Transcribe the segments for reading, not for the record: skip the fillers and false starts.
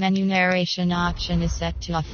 Menu narration option is set to off.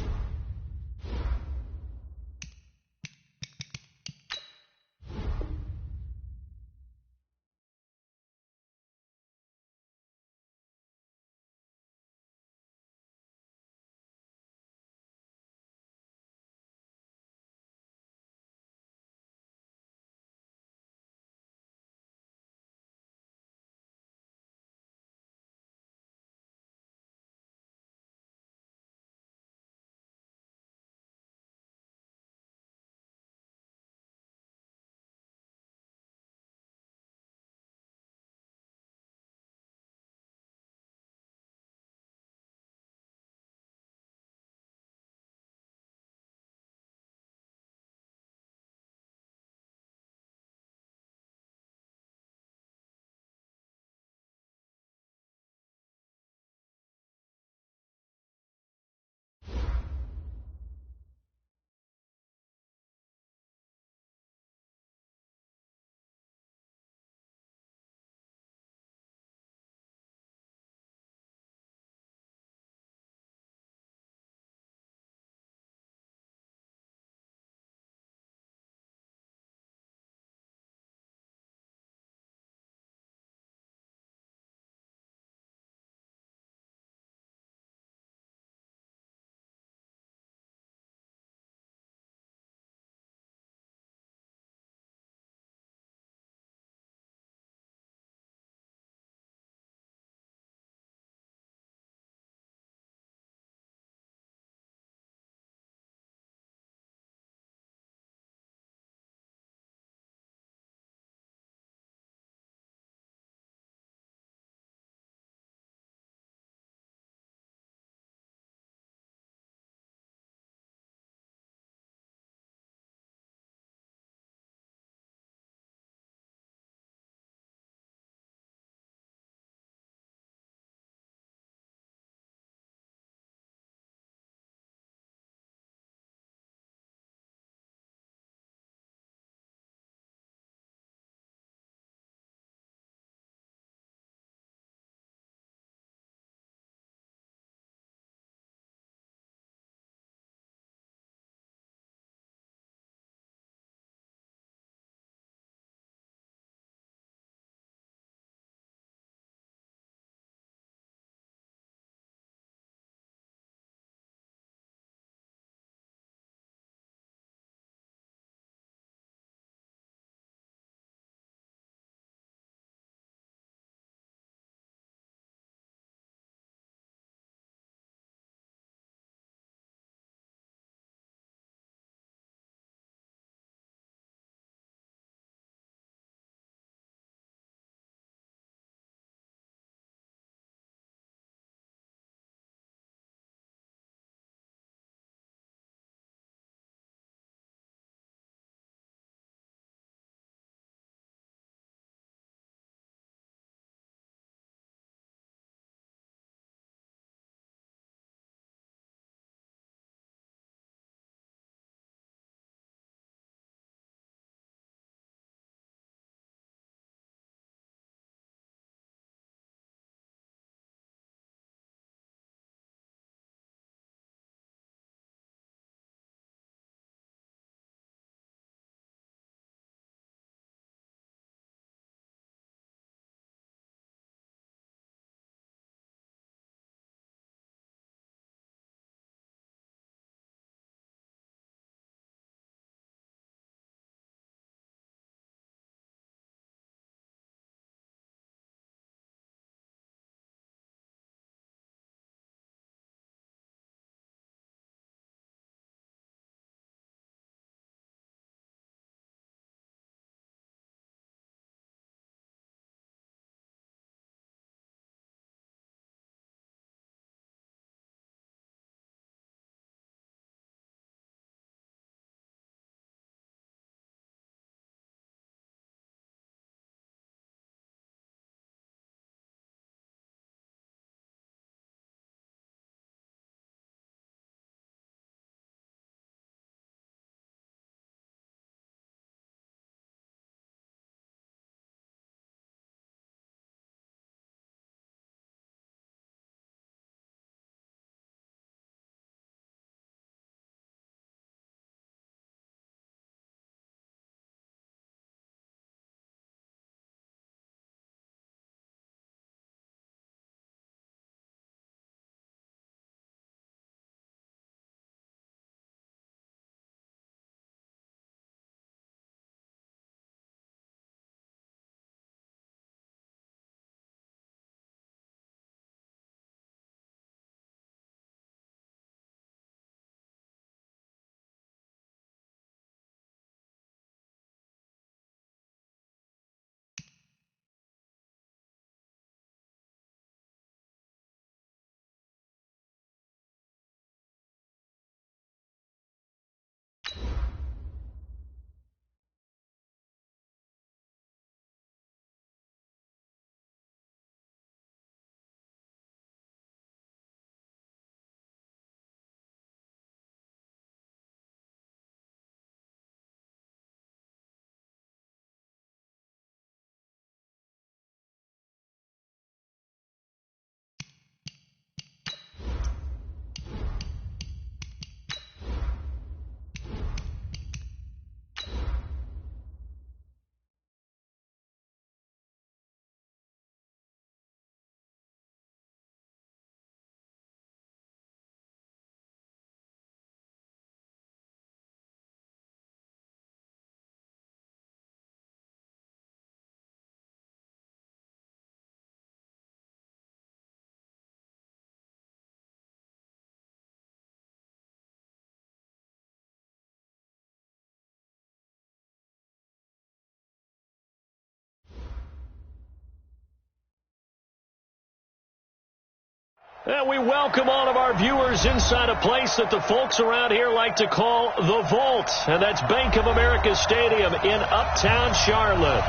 And we welcome all of our viewers inside a place that the folks around here like to call the Vault. And that's Bank of America Stadium in Uptown Charlotte.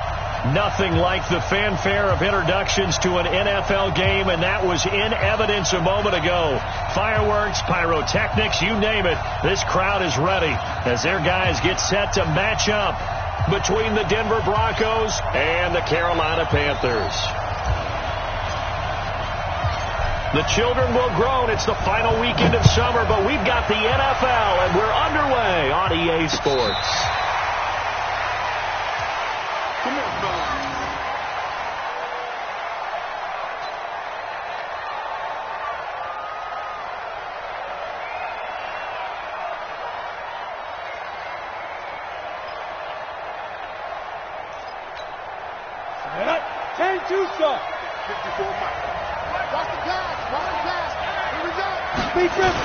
Nothing like the fanfare of introductions to an NFL game, and that was in evidence a moment ago. Fireworks, pyrotechnics, you name it. This crowd is ready as their guys get set to match up between the Denver Broncos and the Carolina Panthers. The children will groan. It's the final weekend of summer, but we've got the NFL, and we're underway on EA Sports. Come on, fellas. Turn two stop. 54 miles. Watch the pass. Watch the pass. Here we go. Speed driven.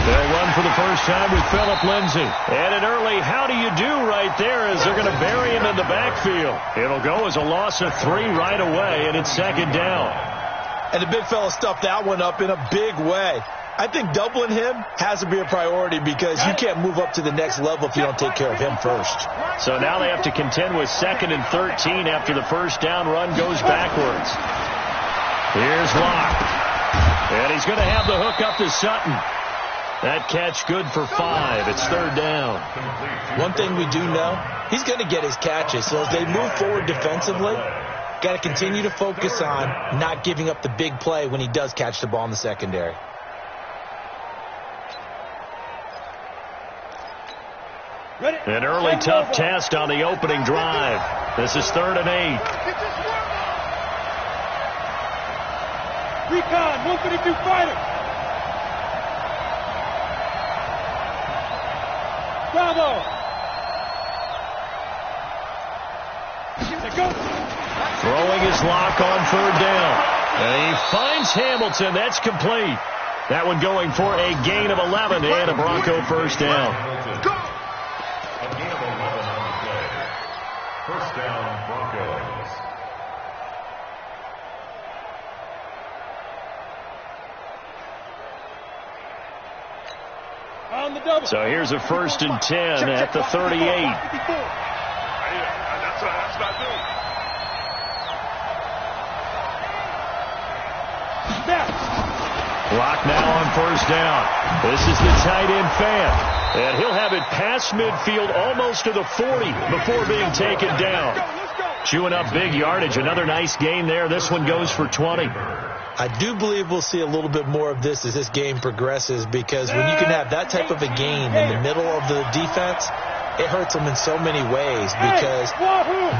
They'll run for the first time with Phillip Lindsay. And an early how do you do right there as they're going to bury him in the backfield. It'll go as a loss of 3 right away, and it's second down. And the big fella stuffed that one up in a big way. I think doubling him has to be a priority because you can't move up to the next level if you don't take care of him first. So now they have to contend with 2nd and 13 after the first down run goes backwards. Here's Locke. And he's going to have the hook up to Sutton. That catch good for 5. It's 3rd down. One thing we do know, he's going to get his catches. So as they move forward defensively, got to continue to focus on not giving up the big play when he does catch the ball in the secondary. An early tough test on the opening drive. This is 3rd and 8. Recon, 152 fighter. Bravo. Throwing his Lock on 3rd down. And he finds Hamilton. That's complete. That one going for a gain of 11 and a Bronco first down. A gain of 11 on the play. First down, Broncos. On the double. So here's a 1st and 10 at the 38. That's what I do. Lock now on 1st down. This is the tight end fan. And he'll have it past midfield almost to the 40 before being taken down. Chewing up big yardage. Another nice gain there. This one goes for 20. I do believe we'll see a little bit more of this as this game progresses because when you can have that type of a gain in the middle of the defense, it hurts them in so many ways because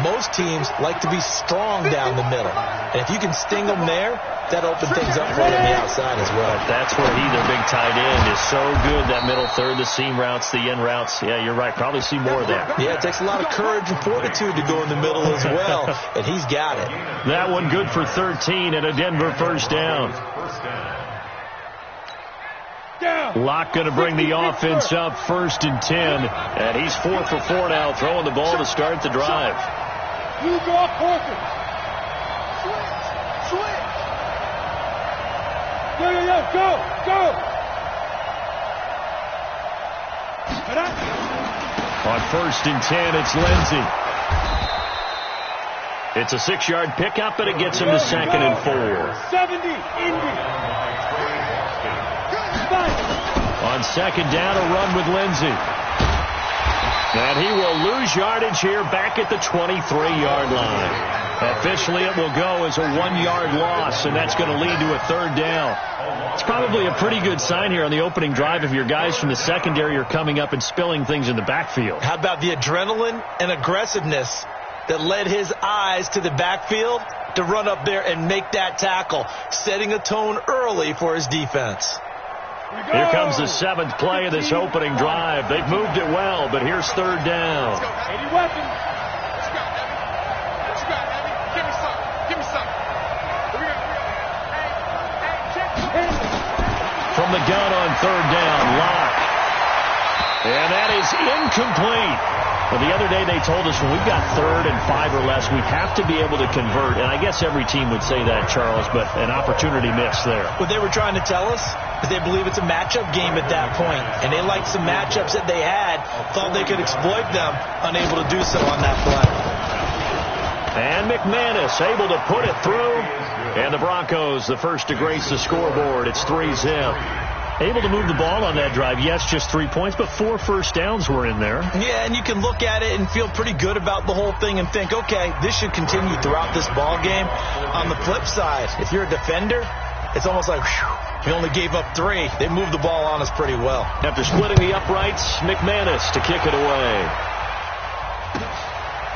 most teams like to be strong down the middle. And if you can sting them there, that opens things up for you on the outside as well. That's where he, their big tight end, is so good, that middle third, the seam routes, the in routes. Yeah, you're right. Probably see more of that. Yeah, it takes a lot of courage and fortitude to go in the middle as well, and he's got it. That one good for 13 and a Denver first down. Locke going to bring the offense up 1st and 10, and he's 4 for 4 now, throwing the ball to start the drive. You go Corker. Switch. Go. On 1st and 10, it's Lindsay. It's a 6-yard pickup, and it gets him to 2nd and 4. 70, Indy. On 2nd down, a run with Lindsay. And he will lose yardage here back at the 23-yard line. Officially, it will go as a 1-yard loss, and that's going to lead to a 3rd down. It's probably a pretty good sign here on the opening drive if your guys from the secondary are coming up and spilling things in the backfield. How about the adrenaline and aggressiveness that led his eyes to the backfield to run up there and make that tackle, setting a tone early for his defense. Here comes the 7th play of this opening drive. They've moved it well, but here's 3rd down. 80 weapons. Let's go, Abby. Give me some. Here we go. Hey, From the gun on 3rd down, Locke. And that is incomplete. Well, the other day they told us when we've got 3rd and 5 or less, we have to be able to convert. And I guess every team would say that, Charles, but an opportunity missed there. What they were trying to tell us is they believe it's a matchup game at that point. And they liked some matchups that they had, thought they could exploit them, unable to do so on that play. And McManus able to put it through. And the Broncos, the first to grace the scoreboard. It's 3-zip. Able to move the ball on that drive. Yes, just 3 points, but 4 first downs were in there. Yeah, and you can look at it and feel pretty good about the whole thing and think, okay, this should continue throughout this ball game. On the flip side, if you're a defender, it's almost like, whew, we only gave up 3. They moved the ball on us pretty well. After splitting the uprights, McManus to kick it away.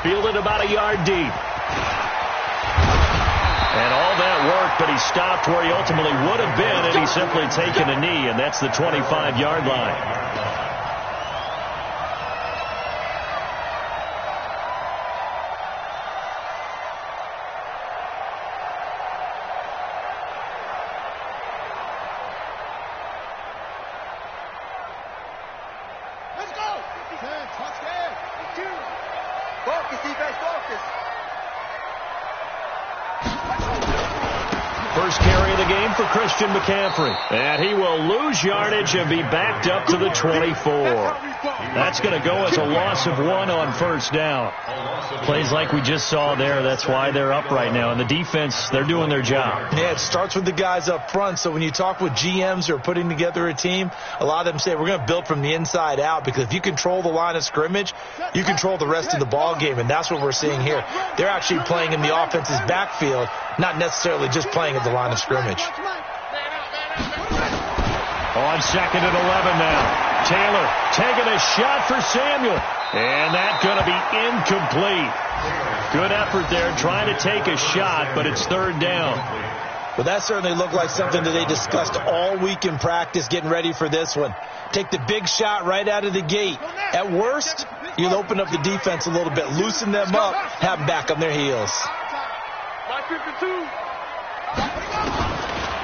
Fielded about a yard deep. And all that worked, but he stopped where he ultimately would have been, and he's simply taken a knee, and that's the 25-yard line. Let's go! Touchdown! Focus, defense, focus! First carry of the game for Christian McCaffrey. And he will lose yardage and be backed up to the 24. That's going to go as a loss of 1 on first down. Plays like we just saw there. That's why they're up right now. And the defense, they're doing their job. Yeah, it starts with the guys up front. So when you talk with GMs who are putting together a team, a lot of them say we're going to build from the inside out, because if you control the line of scrimmage, you control the rest of the ball game. And that's what we're seeing here. They're actually playing in the offense's backfield, not necessarily just playing at the line of scrimmage. On 2nd and 11 now. Taylor taking a shot for Samuel. And that's going to be incomplete. Good effort there trying to take a shot, but it's 3rd down. Well, that certainly looked like something that they discussed all week in practice getting ready for this one. Take the big shot right out of the gate. At worst, you'll open up the defense a little bit, loosen them up, have them back on their heels.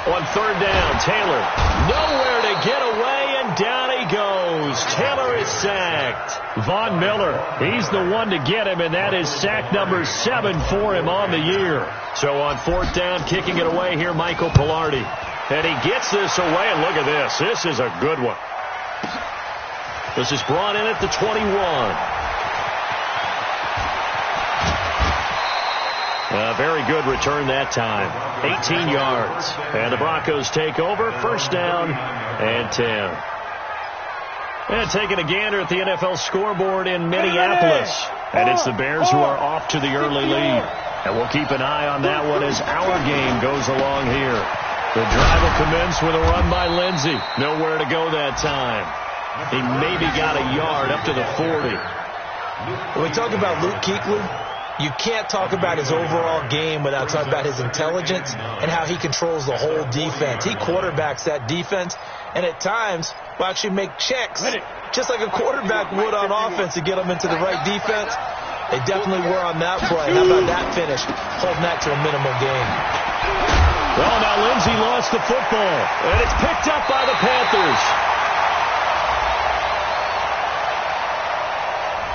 On 3rd down, Taylor nowhere to get away, and down he goes. Taylor is sacked. Von Miller, he's the one to get him, and that is sack number 7 for him on the year. So on 4th down, kicking it away here, Michael Pilardi. And he gets this away, and look at this. This is a good one. This is brought in at the 21. A very good return that time. 18 yards. And the Broncos take over. First down and 10. And taking a gander at the NFL scoreboard in Minneapolis. And it's the Bears who are off to the early lead. And we'll keep an eye on that one as our game goes along here. The drive will commence with a run by Lindsey. Nowhere to go that time. He maybe got a yard up to the 40. When we talk about Luke Kuechly, you can't talk about his overall game without talking about his intelligence and how he controls the whole defense. He quarterbacks that defense, and at times will actually make checks, just like a quarterback would on offense, to get them into the right defense. They definitely were on that play. How about that finish? Holding that to a minimum gain. Well, now Lindsey lost the football, and it's picked up by the Panthers.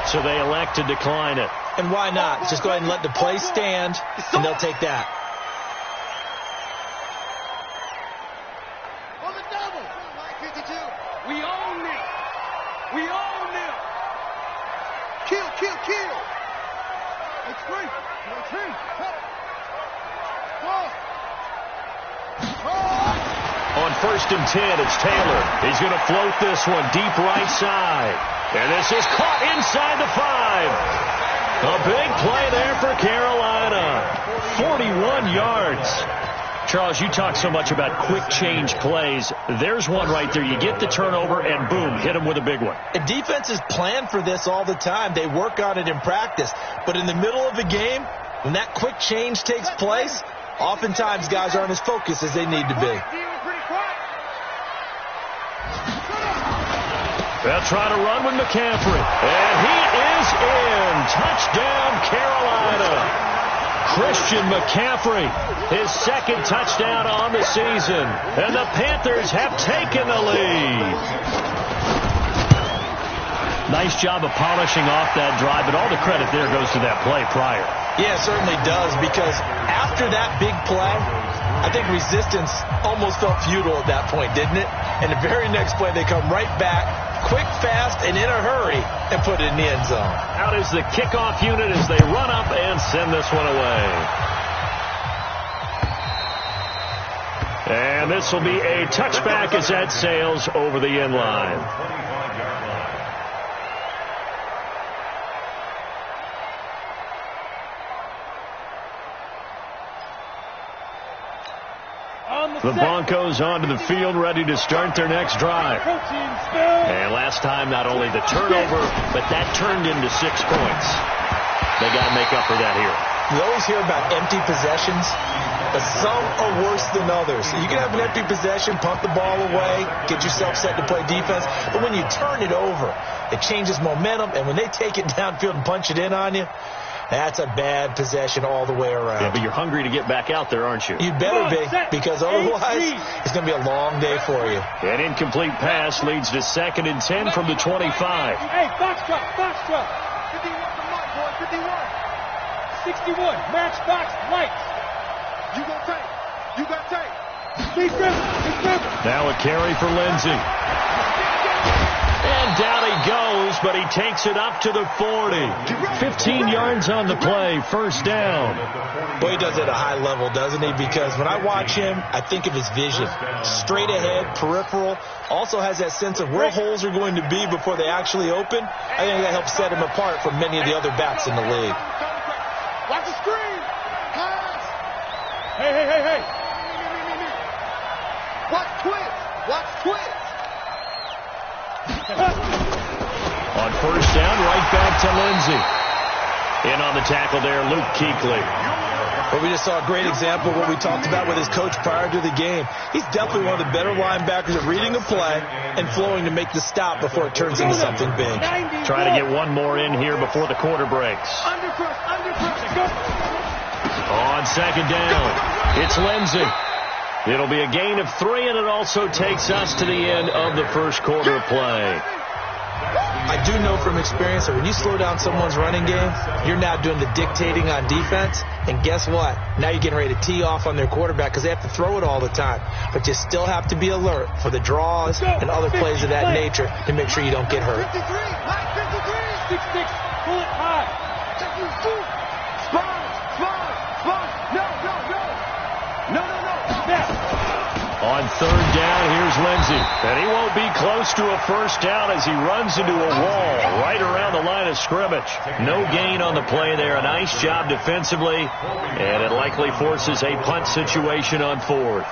So they elect to decline it. And why not? Just go ahead and let the play stand, and they'll take that. On the double. 52. We own them. We own them. Kill, kill, kill. It's free. It's free. On 1st and 10, it's Taylor. He's going to float this one deep right side. And this is caught inside the 5. A big play there for Carolina. 41 yards. Charles, you talk so much about quick change plays. There's one right there. You get the turnover, and boom, hit him with a big one. And defenses plan for this all the time. They work on it in practice. But in the middle of the game, when that quick change takes place, oftentimes guys aren't as focused as they need to be. They'll try to run with McCaffrey. And he is in. Touchdown, Carolina. Christian McCaffrey, his 2nd touchdown on the season. And the Panthers have taken the lead. Nice job of polishing off that drive, but all the credit there goes to that play prior. Yeah, it certainly does, because after that big play, I think resistance almost felt futile at that point, didn't it? And the very next play, they come right back, quick, fast, and in a hurry, and put it in the end zone. Out is the kickoff unit as they run up and send this one away. And this will be a touchback as that sails over the end line. The Broncos onto the field, ready to start their next drive. And last time, not only the turnover, but that turned into 6 points. They got to make up for that here. You always hear about empty possessions, but some are worse than others. You can have an empty possession, punt the ball away, get yourself set to play defense, but when you turn it over, it changes momentum, and when they take it downfield and punch it in on you, that's a bad possession all the way around. Yeah, but you're hungry to get back out there, aren't you? You better be, because otherwise it's going to be a long day for you. An incomplete pass leads to 2nd and 10 from the 25. Hey, box drop, box drop. 51 to Mike, boy, 51. 61, match box, lights. You got tape. You got tape. Speed river. Now a carry for Lindsey. And down he goes, but he takes it up to the 40. 15 yards on the play, first down. Boy, he does it at a high level, doesn't he? Because when I watch him, I think of his vision. Straight ahead, peripheral. Also has that sense of where holes are going to be before they actually open. I think that helps set him apart from many of the other backs in the league. Watch the screen. Pass. Hey. Watch twist. Watch twist. On first down, right back to Lindsey. In on the tackle there, Luke Kuechly. But we just saw a great example of what we talked about with his coach prior to the game. He's definitely one of the better linebackers at reading a play and flowing to make the stop before it turns into something big. Try to get one more in here before the quarter breaks. Under pressure. On second down, it's Lindsey. It'll be a gain of 3, and it also takes us to the end of the first quarter of play. I do know from experience that when you slow down someone's running game, you're now doing the dictating on defense. And guess what? Now you're getting ready to tee off on their quarterback because they have to throw it all the time. But you still have to be alert for the draws and other plays of that nature to make sure you don't get hurt. 53. Mike, 53. 6-6, pull it high. No. On third down, here's Lindsey. And he won't be close to a first down as he runs into a wall right around the line of scrimmage. No gain on the play there. A nice job defensively. And it likely forces a punt situation on 4th.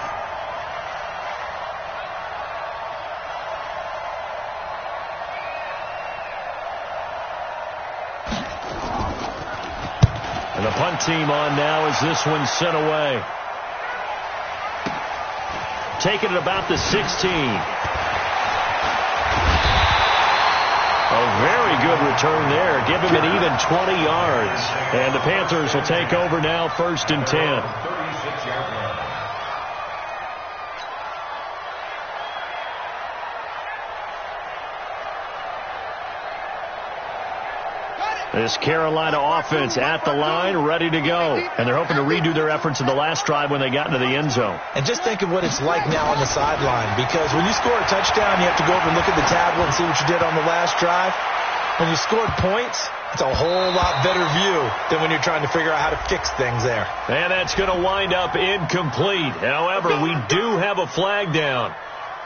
And the punt team on now as this one's sent away. Taking it about the 16. A very good return there. Give him an even 20 yards. And the Panthers will take over now, 1st and 10. 36-yard line. This Carolina offense at the line, ready to go. And they're hoping to redo their efforts in the last drive when they got into the end zone. And just think of what it's like now on the sideline, because when you score a touchdown, you have to go over and look at the tablet and see what you did on the last drive. When you scored points, it's a whole lot better view than when you're trying to figure out how to fix things there. And that's going to wind up incomplete. However, we do have a flag down.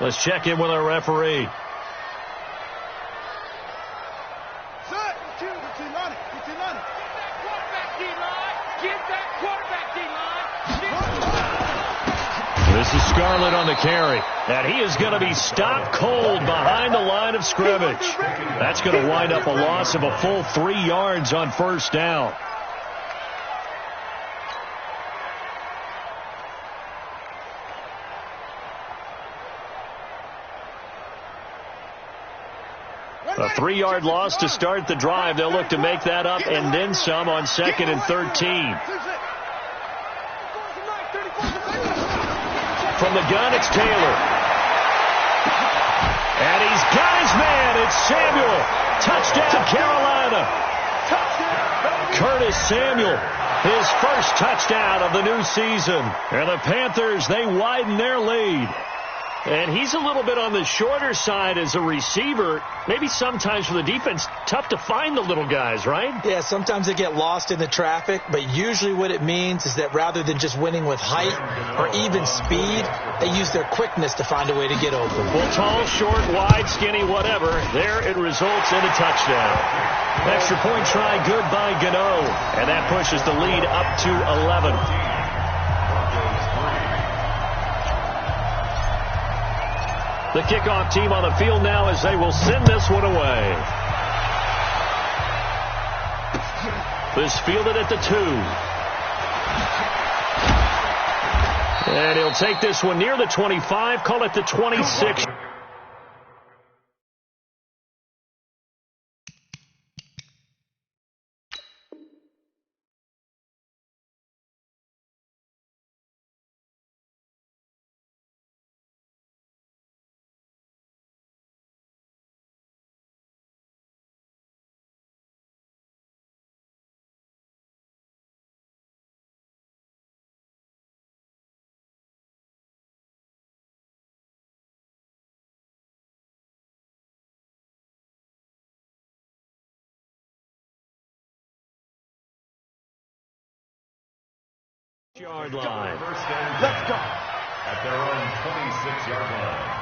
Let's check in with our referee. This is Scarlett on the carry. And he is going to be stopped cold behind the line of scrimmage. That's going to wind up a loss of a full 3 yards on first down. A 3-yard loss to start the drive. They'll look to make that up and then some on 2nd and 13. From the gun, it's Taylor. And he's got his man. It's Samuel. Touchdown, Carolina. Curtis Samuel, his first touchdown of the new season. And the Panthers, they widen their lead. And he's a little bit on the shorter side as a receiver. Maybe sometimes for the defense, tough to find the little guys, right? Yeah, sometimes they get lost in the traffic, but usually what it means is that rather than just winning with height or even speed, they use their quickness to find a way to get open. Well, tall, short, wide, skinny, whatever, there it results in a touchdown. Extra point try good by Gano, and that pushes the lead up to 11. The kickoff team on the field now as they will send this one away. This fielded at the 2. And he'll take this one near the 25, call it the 26. Yard line. Let's go. At their own 26-yard line.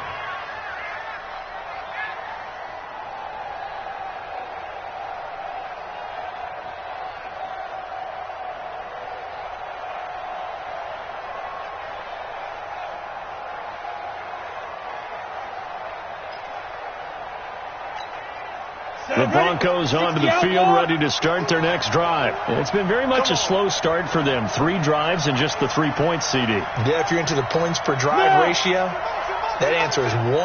The Broncos onto the field, ready to start their next drive. It's been very much a slow start for them. 3 drives and just the 3 points, CD. Yeah, if you're into the points per drive ratio, that answer is 1.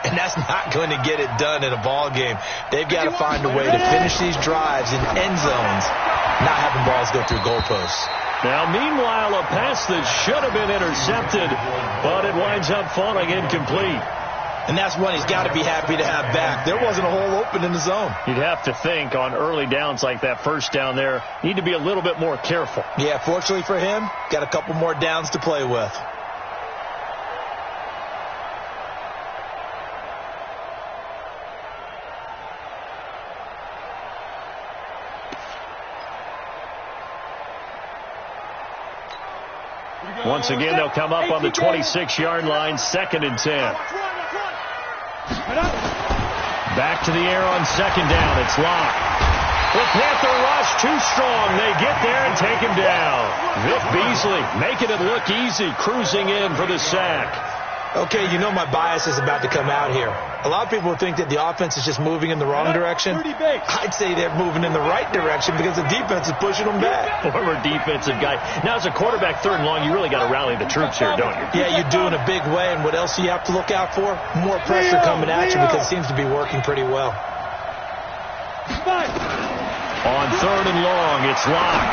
And that's not going to get it done in a ball game. They've got to find a way to finish these drives in end zones, not having balls go through goalposts. Now, meanwhile, a pass that should have been intercepted, but it winds up falling incomplete. And that's one he's got to be happy to have back. There wasn't a hole open in the zone. You'd have to think on early downs like that first down there, need to be a little bit more careful. Yeah, fortunately for him, got a couple more downs to play with. Once again, they'll come up on the 26-yard line, 2nd and 10. Back to the air on 2nd down. It's Locke. The Panther rush too strong. They get there and take him down. Vic Beasley making it look easy, cruising in for the sack. Okay, you know my bias is about to come out here. A lot of people think that the offense is just moving in the wrong direction. I'd say they're moving in the right direction because the defense is pushing them back. Former defensive guy. Now, as a quarterback 3rd and long, you really got to rally the troops here, don't you? Yeah, you do in a big way. And what else do you have to look out for? More pressure coming at you because it seems to be working pretty well. On 3rd and long, it's Locke.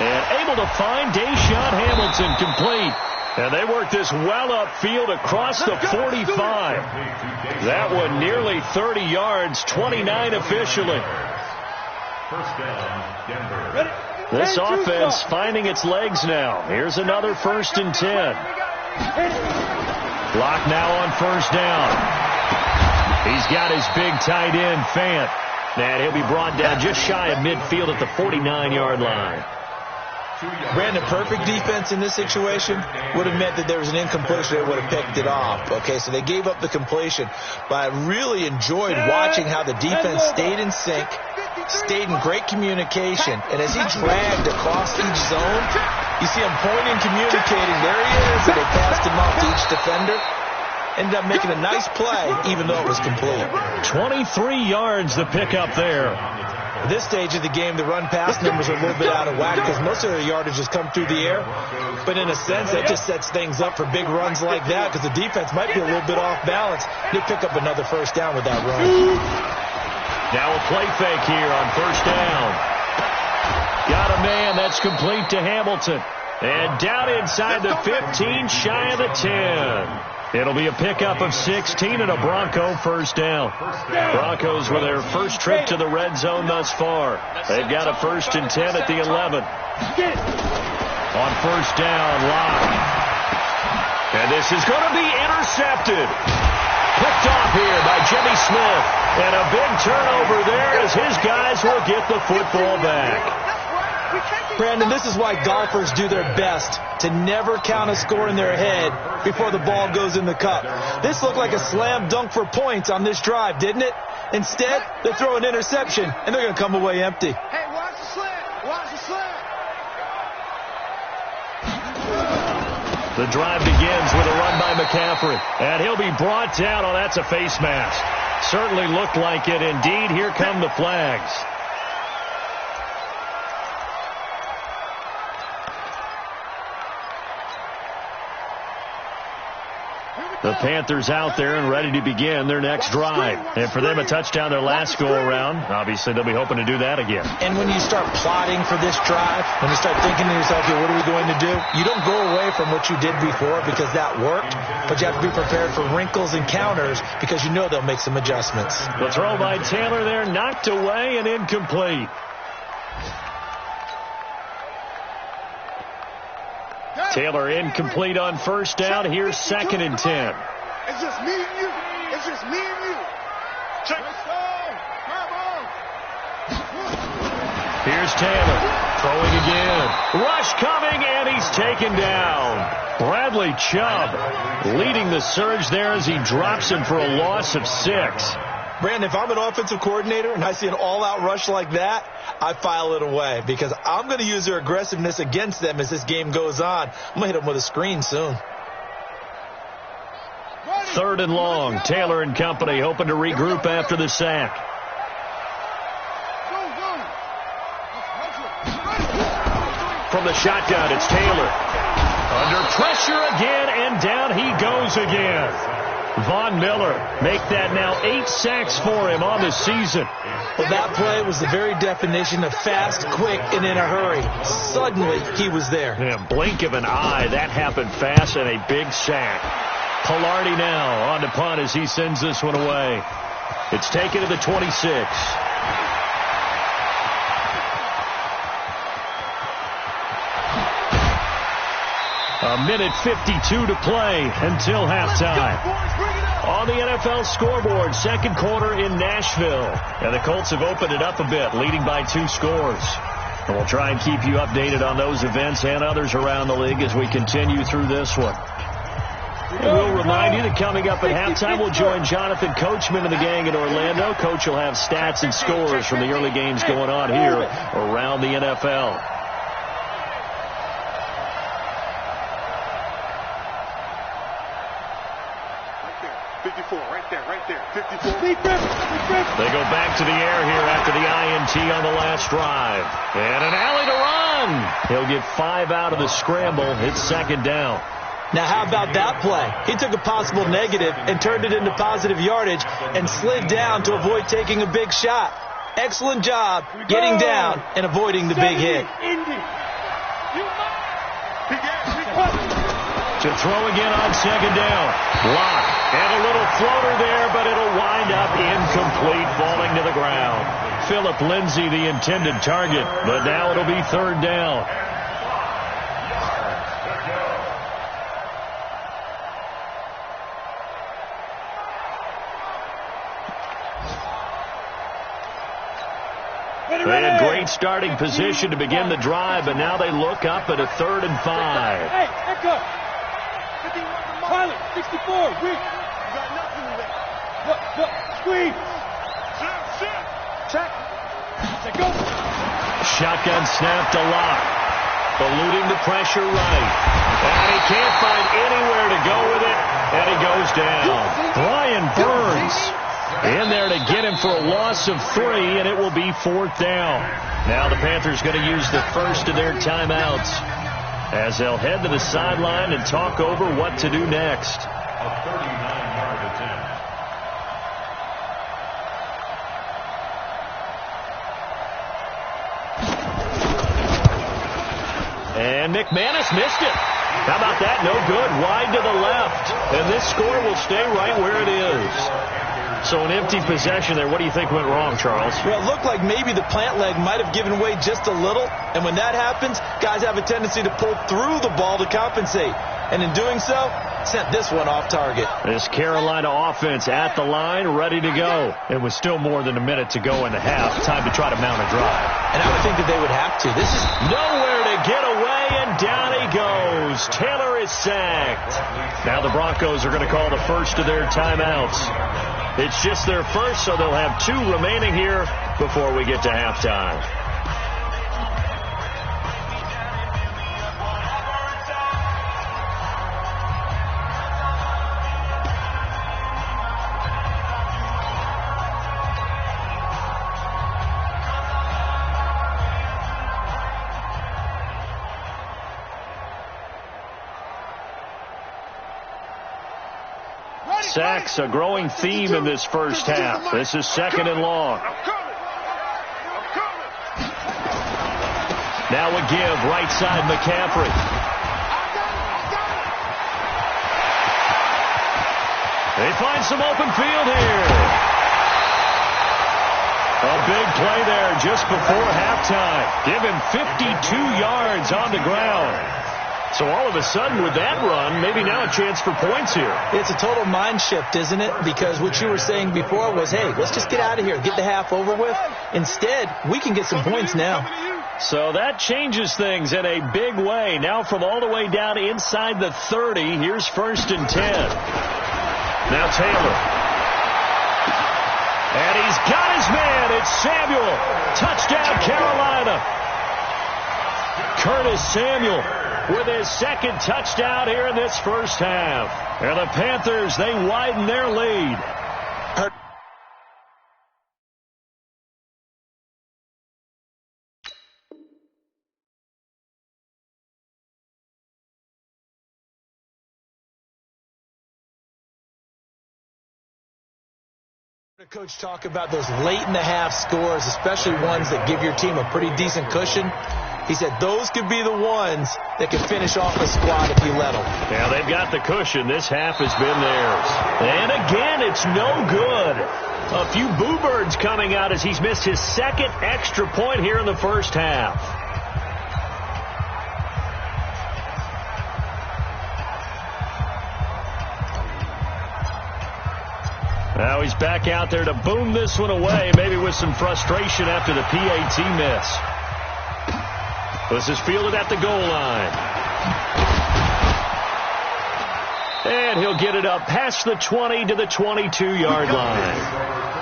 And able to find Deshaun Hamilton complete. And they work this well upfield across the 45. That one nearly 30 yards, 29 officially. First down, Denver. This offense finding its legs now. Here's another 1st and 10. Locke now on 1st down. He's got his big tight end, Fant. And he'll be brought down just shy of midfield at the 49-yard line. Brandon, perfect defense in this situation would have meant that there was an incompletion. They would have picked it off. Okay, so they gave up the completion. But I really enjoyed watching how the defense stayed in sync, stayed in great communication. And as he dragged across each zone, you see him pointing, communicating. There he is. And they passed him off to each defender. Ended up making a nice play, even though it was complete. 23 yards the pickup there. At this stage of the game, the run-pass numbers are a little bit out of whack because most of their yardage has come through the air. But in a sense, that just sets things up for big runs like that because the defense might be a little bit off balance. They pick up another 1st down with that run. Now a play fake here on 1st down. Got a man. That's complete to Hamilton. And down inside the 15, shy of the 10. It'll be a pickup of 16 and a Bronco first down. Broncos with their first trip to the red zone thus far. They've got a 1st and 10 at the 11. On first down, Locke. And this is going to be intercepted. Picked off here by Jimmy Smith. And a big turnover there as his guys will get the football back. Brandon, this is why golfers do their best to never count a score in their head before the ball goes in the cup. This looked like a slam dunk for points on this drive, didn't it? Instead, they throw an interception, and they're going to come away empty. Hey, watch the slant. Watch the slant. The drive begins with a run by McCaffrey. And he'll be brought down. Oh, that's a face mask. Certainly looked like it. Indeed, here come the flags. The Panthers out there and ready to begin their next drive. And for them, a touchdown their last go-around. Obviously, they'll be hoping to do that again. And when you start plotting for this drive, when you start thinking to yourself, okay, what are we going to do? You don't go away from what you did before because that worked, but you have to be prepared for wrinkles and counters because you know they'll make some adjustments. The throw by Taylor there, knocked away and incomplete. Taylor incomplete on first down. Here's 2nd and 10. It's just me and you. It's just me and you. Check. Here's Taylor throwing again. Rush coming, and he's taken down. Bradley Chubb leading the surge there as he drops him for a loss of 6. Brandon, if I'm an offensive coordinator and I see an all-out rush like that, I file it away because I'm going to use their aggressiveness against them as this game goes on. I'm going to hit them with a screen soon. 3rd and long. Taylor and company hoping to regroup after the sack. From the shotgun, it's Taylor. Under pressure again, and down he goes again. Von Miller make that now 8 sacks for him on the season. Well, that play was the very definition of fast, quick, and in a hurry. Suddenly, he was there. Yeah, blink of an eye, that happened fast, and a big sack. Pilardi now on to punt as he sends this one away. It's taken to the 26. A minute 52 to play until halftime. On the NFL scoreboard, 2nd quarter in Nashville. And the Colts have opened it up a bit, leading by 2 scores. And we'll try and keep you updated on those events and others around the league as we continue through this one. And we'll remind you that coming up at halftime, we'll join Jonathan Coachman and the gang in Orlando. Coach will have stats and scores from the early games going on here around the NFL. Right there. 54. They go back to the air here after the INT on the last drive. And an alley to run. He'll get 5 out of the scramble. It's 2nd down. Now, how about that play? He took a possible negative and turned it into positive yardage and slid down to avoid taking a big shot. Excellent job getting down and avoiding the big hit. To throw again on 2nd down. Block. And a little floater there, but it'll wind up incomplete, falling to the ground. Philip Lindsay, the intended target, but now it'll be 3rd down. They had great starting position to begin the drive, but now they look up at a 3rd and 5. Hey, echo. Pilot, 64, weak. You got nothing in there. Look, squeeze. Check. Go. Shotgun snap to Locke. Eluding the pressure right. And he can't find anywhere to go with it, and he goes down. Brian Burns in there to get him for a loss of 3, and it will be 4th down. Now the Panthers going to use the first of their timeouts as they'll head to the sideline and talk over what to do next. A 39-yard attempt. And McManus missed it. How about that? No good. Wide to the left. And this score will stay right where it is. So an empty possession there. What do you think went wrong, Charles? Well, it looked like maybe the plant leg might have given way just a little. And when that happens, guys have a tendency to pull through the ball to compensate. And in doing so, sent this one off target. This Carolina offense at the line, ready to go. And with still more than a minute to go in the half, time to try to mount a drive. And I would think that they would have to. This is nowhere to get away, and down he goes. Taylor is sacked. Now the Broncos are going to call the first of their timeouts. It's just their first, so they'll have 2 remaining here before we get to halftime. Sacks, a growing theme in this first half. This is 2nd and long. Now a give, right side McCaffrey. They find some open field here. A big play there just before halftime. Give him 52 yards on the ground. So all of a sudden with that run, maybe now a chance for points here. It's a total mind shift, isn't it? Because what you were saying before was, hey, let's just get out of here, get the half over with. Instead, we can get some points now. So that changes things in a big way. Now from all the way down inside the 30, here's 1st and 10. Now Taylor. And he's got his man. It's Samuel. Touchdown, Carolina. Curtis Samuel with his 2nd touchdown here in this first half. And the Panthers, they widen their lead. Coach talk about those late in the half scores, especially ones that give your team a pretty decent cushion. He said those could be the ones that can finish off the squad if you let them. Yeah, they've got the cushion. This half has been theirs. And again, it's no good. A few boo birds coming out as he's missed his 2nd extra point here in the first half. Now he's back out there to boom this one away, maybe with some frustration after the PAT miss. This is fielded at the goal line. And he'll get it up past the 20 to the 22-yard line.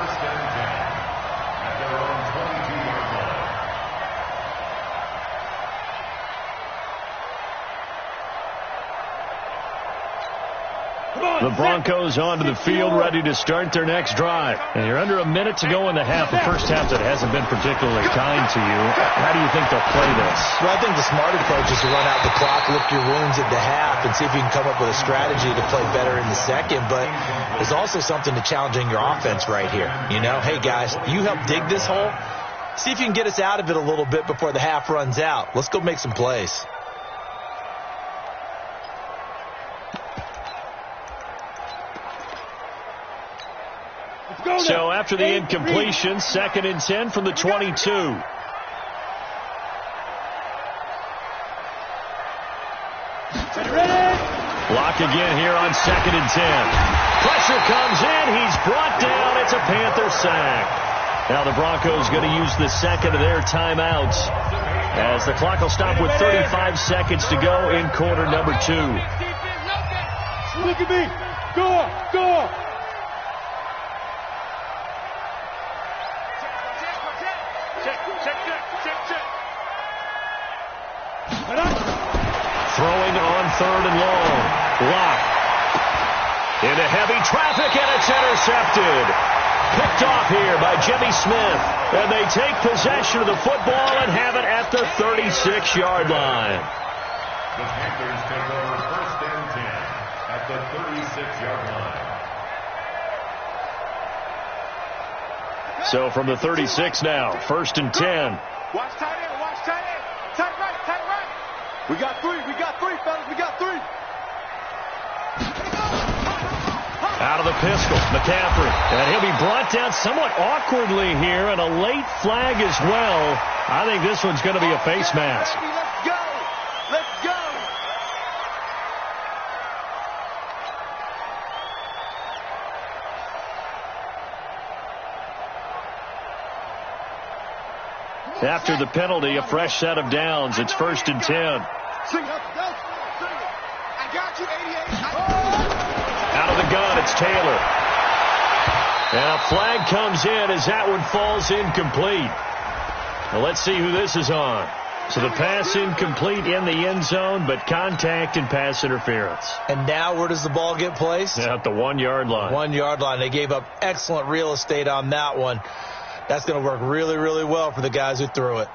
The Broncos onto the field, ready to start their next drive. And you're under a minute to go in the half. The first half that hasn't been particularly kind to you. How do you think they'll play this? Well, I think the smart approach is to run out the clock, lick your wounds at the half, and see if you can come up with a strategy to play better in the second. But there's also something to challenging your offense right here. You know, hey, guys, you help dig this hole. See if you can get us out of it a little bit before the half runs out. Let's go make some plays. So after the incompletion, 2nd and 10 from the 22. Block again here on 2nd and 10. Pressure comes in. He's brought down. It's a Panther sack. Now the Broncos going to use the 2nd of their timeouts as the clock will stop with 35 seconds to go in quarter number 2. Look at me. Go. Throwing on 3rd and long. Block. Into heavy traffic, and it's intercepted. Picked off here by Jimmy Smith. And they take possession of the football and have it at the 36-yard line. The Panthers take over 1st and 10 at the 36-yard line. So from the 36 now, 1st and 10. Watch tight end. Tight right. We got 3, fellas. We got 3. Out of the pistol, McCaffrey. And he'll be brought down somewhat awkwardly here, and a late flag as well. I think this one's going to be a face mask. Let's go! Let's go! After the penalty, a fresh set of downs. It's 1st and 10. Sing it. I got you, 88. Out of the gun, it's Taylor. And a flag comes in as that one falls incomplete. Well, let's see who this is on. So the pass incomplete in the end zone, but contact and pass interference. And now where does the ball get placed? At the 1-yard line. 1-yard line. They gave up excellent real estate on that one. That's going to work really, really well for the guys who threw it.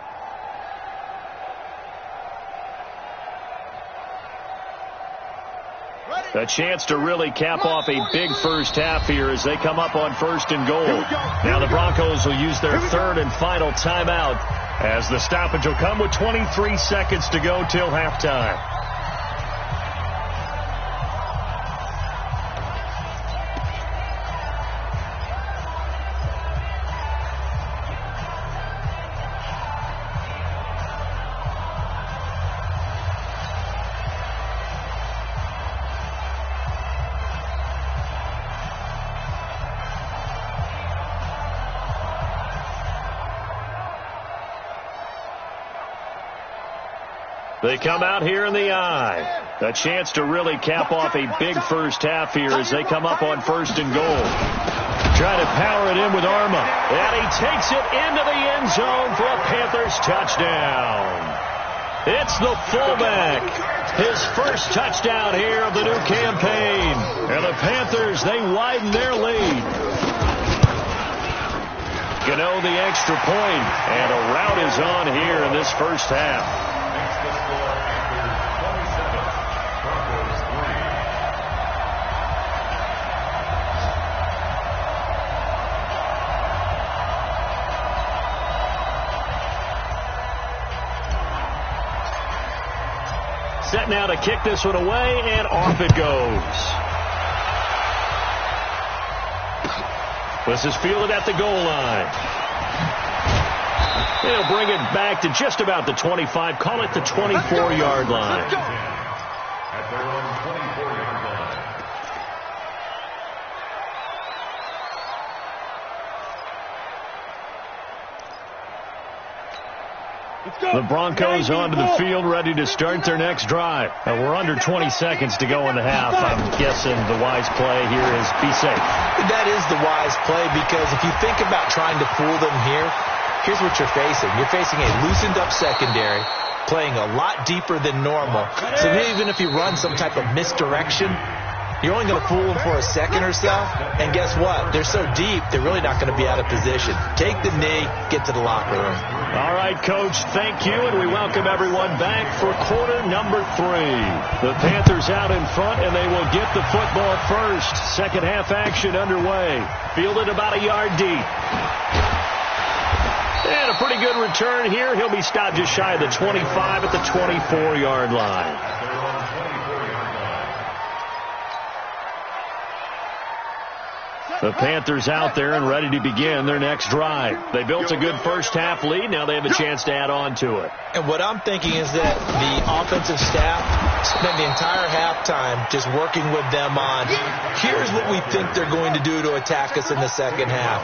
A chance to really cap off a big first half here as they come up on 1st and goal. Now the Broncos will use their 3rd and final timeout as the stoppage will come with 23 seconds to go till halftime. They come out here in the eye. A chance to really cap off a big first half here as they come up on 1st and goal. Try to power it in with Arma. And he takes it into the end zone for a Panthers touchdown. It's the fullback. His first touchdown here of the new campaign. And the Panthers, they widen their lead. Gano the extra point. And a rout is on here in this first half. Set now to kick this one away, and off it goes. This is fielded at the goal line. They'll bring it back to just about the 25, call it the 24-yard line. At their own 24-yard line. The Broncos onto the field, ready to start their next drive. We're under 20 seconds to go in the half. I'm guessing the wise play here is be safe. That is the wise play, because if you think about trying to fool them here, here's what you're facing. You're facing a loosened up secondary, playing a lot deeper than normal. So even if you run some type of misdirection, you're only going to fool them for a second or so. And guess what? They're so deep, they're really not going to be out of position. Take the knee, get to the locker room. All right, Coach, thank you, and we welcome everyone back for quarter number 3. The Panthers out in front, and they will get the football first. Second half action underway. Fielded about a yard deep. And a pretty good return here. He'll be stopped just shy of the 25 at the 24-yard line. The Panthers out there and ready to begin their next drive. They built a good first half lead. Now they have a chance to add on to it. And what I'm thinking is that the offensive staff spent the entire halftime just working with them on, here's what we think they're going to do to attack us in the second half.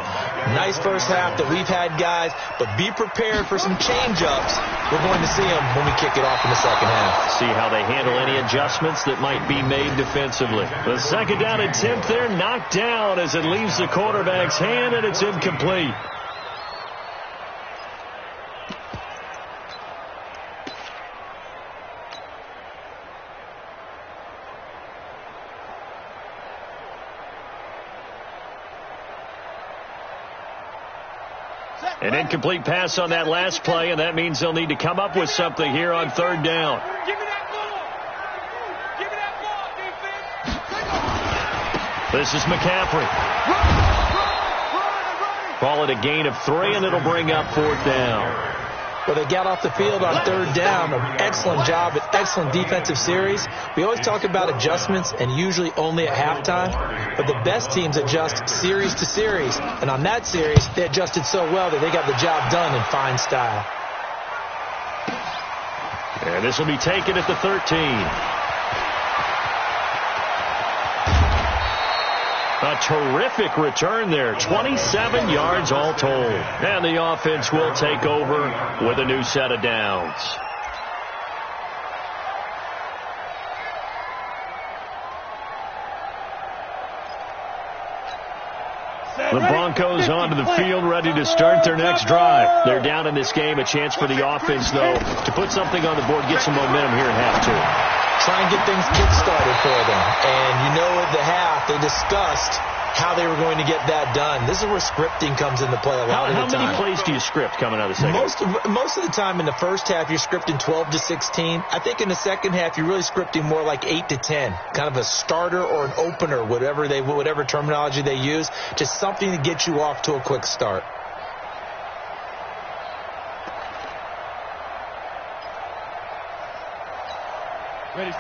Nice first half that we've had, guys, but be prepared for some change-ups. We're going to see them when we kick it off in the second half. See how they handle any adjustments that might be made defensively. The second down attempt there knocked down as it leaves the quarterback's hand, and it's incomplete. An incomplete pass on that last play, and that means they'll need to come up with something here on third down. Give me that ball! Give me that ball, defense! This is McCaffrey. Call it a gain of 3, and it'll bring up fourth down. Well, they got off the field on third down. An excellent job, an excellent defensive series. We always talk about adjustments, and usually only at halftime. But the best teams adjust series to series. And on that series, they adjusted so well that they got the job done in fine style. And this will be taken at the 13. A terrific return there. 27 yards all told. And the offense will take over with a new set of downs. The Broncos onto the field, ready to start their next drive. They're down in this game. A chance for the offense, though, to put something on the board, get some momentum here at half, too. Try and get things kick-started for them. And you know at the half, they discussed how they were going to get that done. This is where scripting comes into play a lot of the time. How many plays do you script coming out of the second? Most of the time in the first half, you're scripting 12 to 16. I think in the second half, you're really scripting more like 8 to 10. Kind of a starter or an opener, whatever terminology they use. Just something to get you off to a quick start.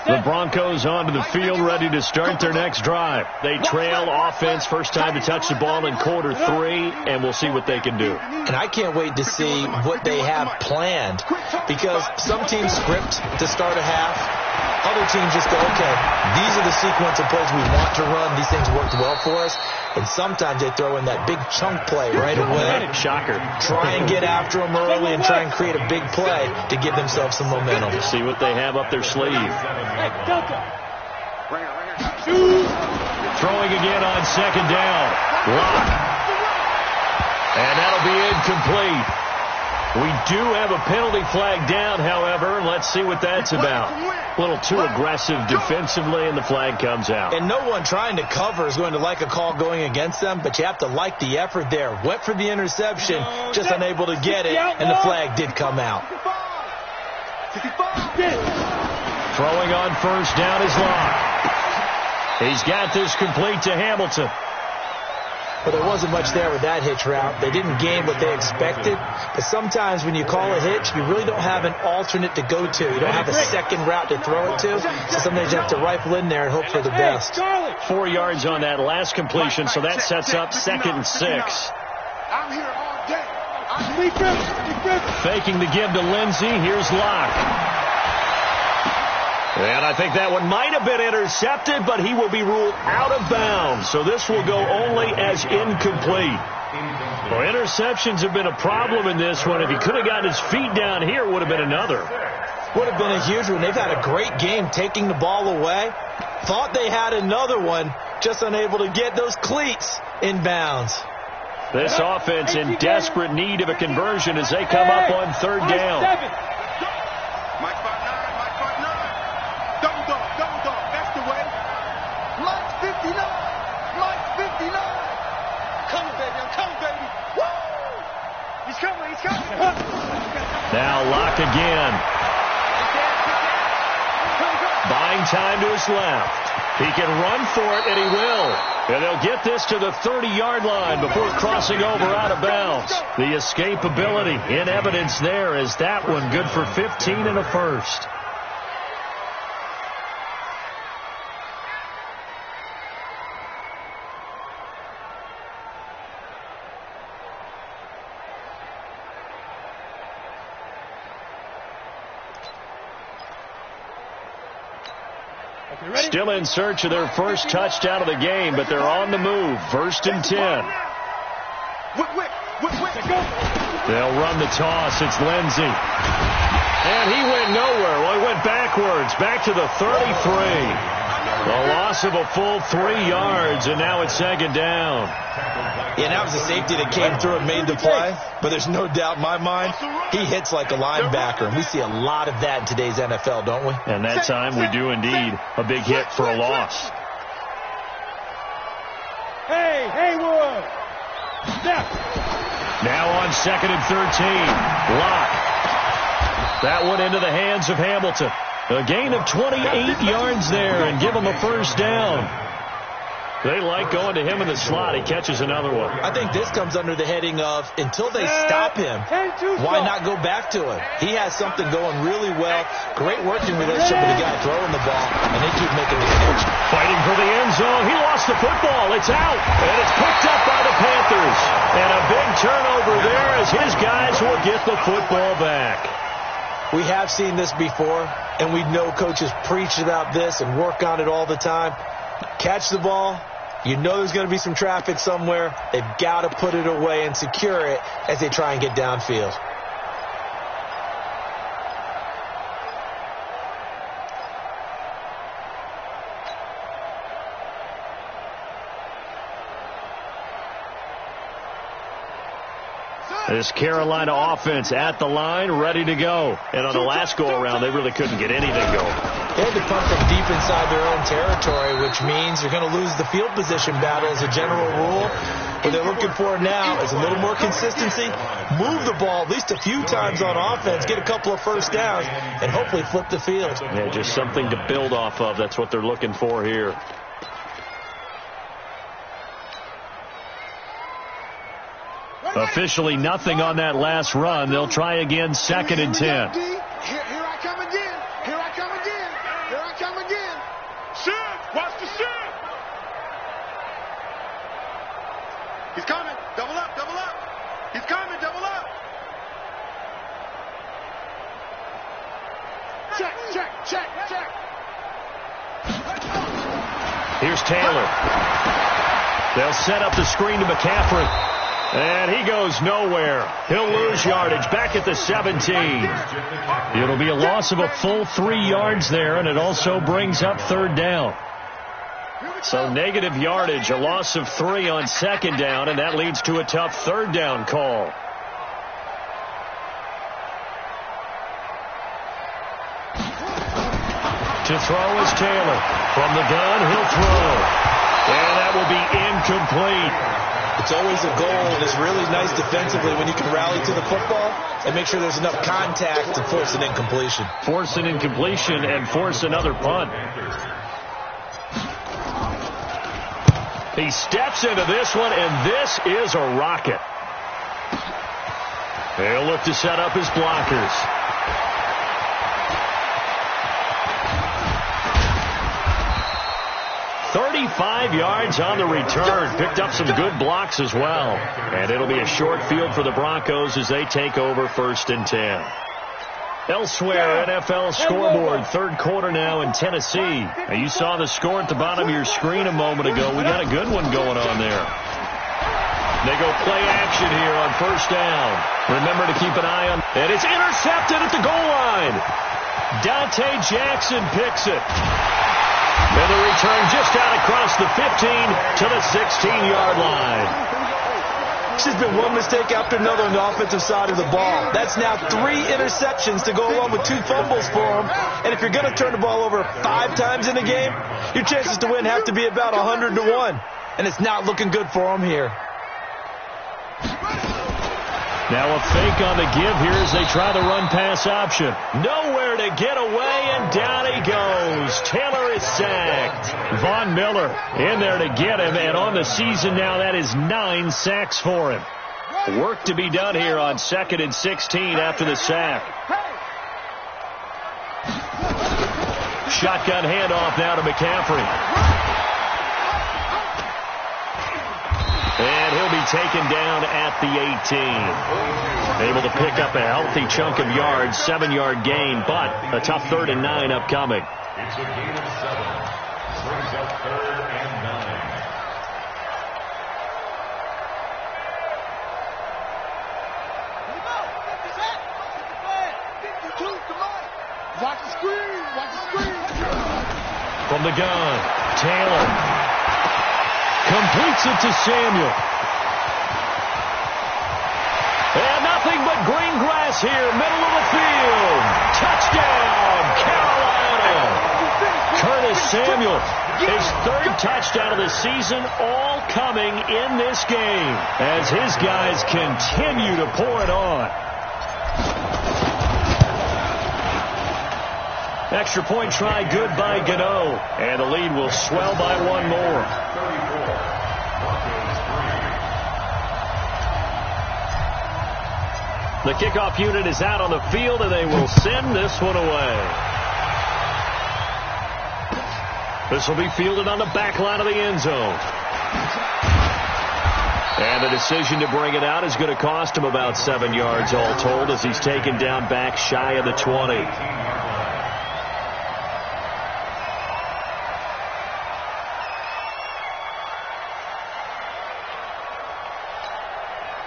The Broncos onto the field, ready to start their next drive. They trail offense, first time to touch the ball in quarter 3, and we'll see what they can do. And I can't wait to see what they have planned, because some teams script to start a half. Other teams just go, okay, these are the sequence of plays we want to run. These things worked well for us. And sometimes they throw in that big chunk play right away. Shocker. Try and get after them early and try and create a big play to give themselves some momentum. See what they have up their sleeve. Throwing again on second down. Lock. And that'll be incomplete. We do have a penalty flag down, however. Let's see what that's about. A little too aggressive defensively, and the flag comes out. And no one trying to cover is going to like a call going against them, but you have to like the effort there. Went for the interception, just unable to get it, and the flag did come out. Throwing on first down is Locke. He's got this complete to Hamilton. But there wasn't much there with that hitch route. They didn't gain what they expected. But sometimes when you call a hitch, you really don't have an alternate to go to. You don't have a second route to throw it to. So sometimes you have to rifle in there and hope for the best. 4 yards on that last completion, so that sets up 2nd and 6. I'm here all day. Faking the give to Lindsey. Here's Locke. And I think that one might have been intercepted, but he will be ruled out of bounds. So this will go only as incomplete. Well, interceptions have been a problem in this one. If he could have gotten his feet down here, would have been another. Would have been a huge one. They've had a great game taking the ball away. Thought they had another one, just unable to get those cleats in bounds. This offense in desperate need of a conversion as they come up on third down. Now Locke again. Buying time to his left. He can run for it, and he will. And they'll get this to the 30-yard line before crossing over out of bounds. The escapability in evidence there is that one good for 15 and a first. Still in search of their first touchdown of the game, but they're on the move. 1st and 10. They'll run the toss. It's Lindsey. And he went nowhere. Well, he went backwards, back to the 33. The loss of a full 3 yards, and now it's 2nd down. Yeah, that was a safety that came through and made the play. But there's no doubt in my mind, he hits like a linebacker. And we see a lot of that in today's NFL, don't we? And that time we do indeed. A big hit for a loss. Hey, Haywood! Step! Now on 2nd and 13. Locke. That one into the hands of Hamilton. A gain of 28 yards there and give him a first down. They like going to him in the slot. He catches another one. I think this comes under the heading of until they stop him, why not go back to him? He has something going really well. Great working relationship with the guy throwing the ball, and they keep making the catch. Fighting for the end zone. He lost the football. It's out, and it's picked up by the Panthers. And a big turnover there as his guys will get the football back. We have seen this before, and we know coaches preach about this and work on it all the time. Catch the ball. You know there's going to be some traffic somewhere. They've got to put it away and secure it as they try and get downfield. This Carolina offense at the line, ready to go. And on the last go-around, they really couldn't get anything going. They had to punt from deep inside their own territory, which means you're going to lose the field position battle as a general rule. What they're looking for now is a little more consistency, move the ball at least a few times on offense, get a couple of first downs, and hopefully flip the field. Yeah, just something to build off of. That's what they're looking for here. Officially nothing on that last run. They'll try again, 2nd and 10. Here I come again. Here I come again. Here I come again. Shift. Watch the shift. He's coming. Double up. Double up. He's coming. Double up. Check. Check. Check. Check. Here's Taylor. They'll set up the screen to McCaffrey. And he goes nowhere. He'll lose yardage back at the 17. It'll be a loss of a full 3 yards there, and it also brings up 3rd down. So negative yardage, a loss of 3 on 2nd down, and that leads to a tough 3rd down call. To throw is Taylor. From the gun, he'll throw. And that will be incomplete. It's always a goal, and it's really nice defensively when you can rally to the football and make sure there's enough contact to force an incompletion. Force an incompletion and force another punt. He steps into this one, and this is a rocket. He'll look to set up his blockers. 35 yards on the return. Picked up some good blocks as well. And it'll be a short field for the Broncos as they take over 1st and 10. Elsewhere, NFL scoreboard, 3rd quarter now in Tennessee. Now, you saw the score at the bottom of your screen a moment ago. We got a good one going on there. They go play action here on 1st down. Remember to keep an eye on. And it's intercepted at the goal line. Dante Jackson picks it. And the return just out across the 15 to the 16-yard line. It's just been one mistake after another on the offensive side of the ball. That's now 3 interceptions to go along with 2 fumbles for him. And if you're going to turn the ball over 5 times in a game, your chances to win have to be about 100-1. And it's not looking good for him here. Now a fake on the give here as they try the run-pass option. Nowhere to get away, and down he goes. Taylor is sacked. Von Miller in there to get him, and on the season now, that is 9 sacks for him. Work to be done here on 2nd and 16 after the sack. Shotgun handoff now to McCaffrey. And he'll be taken down at the 18. Able to pick up a healthy chunk of yards, 7-yard gain, but a tough 3rd and 9 upcoming. It's a gain of 7. Brings up 3rd and 9. Watch the screen. Watch the screen. From the gun, Taylor. Completes it to Samuel. And nothing but green grass here, middle of the field. Touchdown, Carolina. Curtis Samuel, his 3rd touchdown of the season, all coming in this game as his guys continue to pour it on. Extra point try good by Gano. And the lead will swell by one more. 34, the kickoff unit is out on the field, and they will send this one away. This will be fielded on the back line of the end zone. And the decision to bring it out is going to cost him about 7 yards all told, as he's taken down back shy of the 20.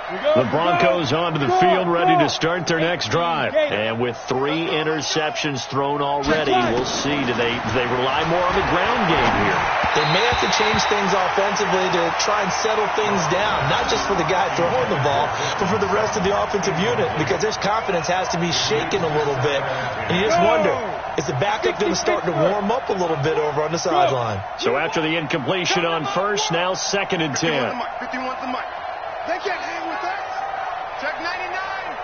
The Broncos onto the field, ready to start their next drive. And with 3 interceptions thrown already, we'll see. Do they rely more on the ground game here? They may have to change things offensively to try and settle things down, not just for the guy throwing the ball, but for the rest of the offensive unit, because their confidence has to be shaken a little bit. And you just wonder, is the backup going to start to warm up a little bit over on the sideline? So after the incompletion on first, now 2nd and 10. 51's the mic. They can't hang with us. Check 99.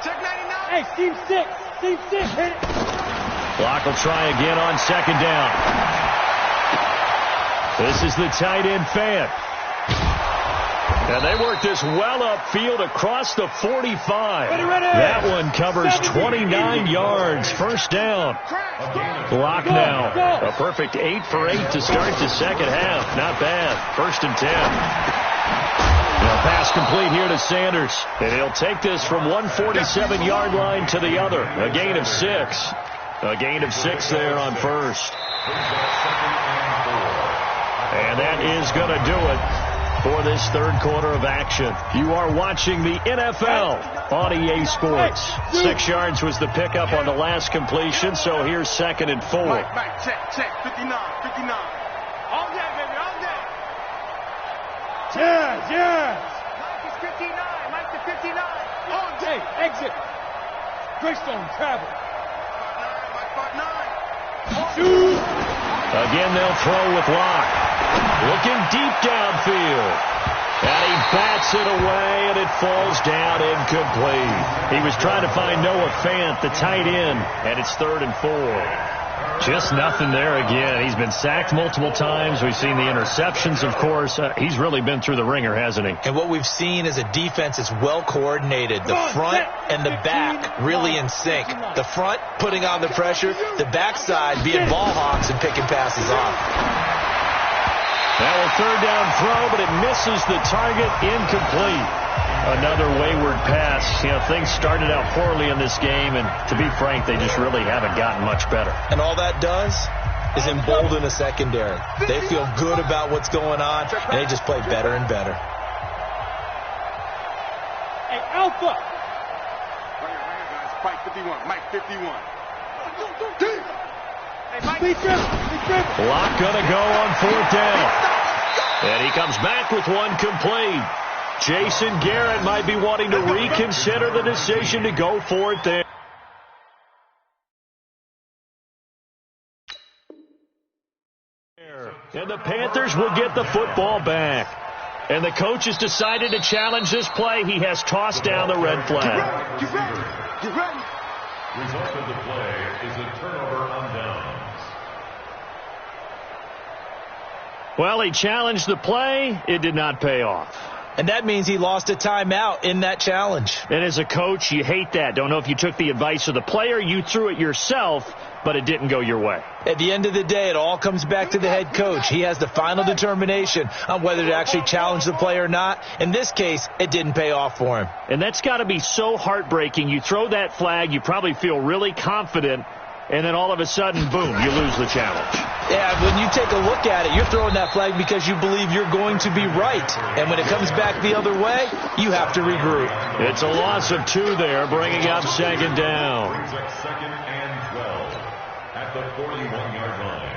Check 99. Hey, Team 6. Team 6. Hit it. Block will try again on 2nd down. This is the tight end fan. And they work this well upfield across the 45. Ready. That one covers 29 yards. First down. Block now. A perfect 8 for 8 to start the second half. Not bad. 1st and 10. Now pass complete here to Sanders. And he'll take this from 147-yard line to the other. A gain of 6. A gain of 6 there on first. And that is going to do it for this third quarter of action. You are watching the NFL on EA Sports. 6 yards was the pickup on the last completion, so here's 2nd and 4. Mike, check. 59. All day, baby, all day. Yes. Mike is 59. Mike to 59. All Hey, exit. Greystone, travel. Mike 9. Shoot. Again, they'll throw with Locke. Looking deep downfield. And he bats it away, and it falls down incomplete. He was trying to find Noah Fant, the tight end, and it's 3rd and 4. Just nothing there again. He's been sacked multiple times. We've seen the interceptions, of course. He's really been through the ringer, hasn't he? And what we've seen is a defense that's well coordinated. The front and the back really in sync. The front putting on the pressure, the backside being ball hawks and picking passes off. Now a 3rd down throw, but it misses the target, incomplete. Another wayward pass. You know, things started out poorly in this game, and to be frank, they just really haven't gotten much better. And all that does is embolden a secondary. They feel good about what's going on, and they just play better and better. Hey, Alpha. Right here, guys. Mike 51. Mike 51. Hey, Mike. Be dribble. Block gonna go on 4th down. And he comes back with one complete. Jason Garrett might be wanting to reconsider the decision to go for it there. And the Panthers will get the football back. And the coach has decided to challenge this play. He has tossed down the red flag. Get ready. Result of the play is a turnover on downs. Well, he challenged the play. It did not pay off. And that means he lost a timeout in that challenge. And as a coach, you hate that. Don't know if you took the advice of the player, you threw it yourself, but it didn't go your way. At the end of the day, it all comes back to the head coach. He has the final determination on whether to actually challenge the play or not. In this case, it didn't pay off for him. And that's got to be so heartbreaking. You throw that flag, you probably feel really confident, and then all of a sudden, boom, you lose the challenge. Yeah, when you take a look at it, you're throwing that flag because you believe you're going to be right. And when it comes back the other way, you have to regroup. It's a loss of 2 there, bringing up 2nd down. Brings up 2nd and 12 at the 41-yard line.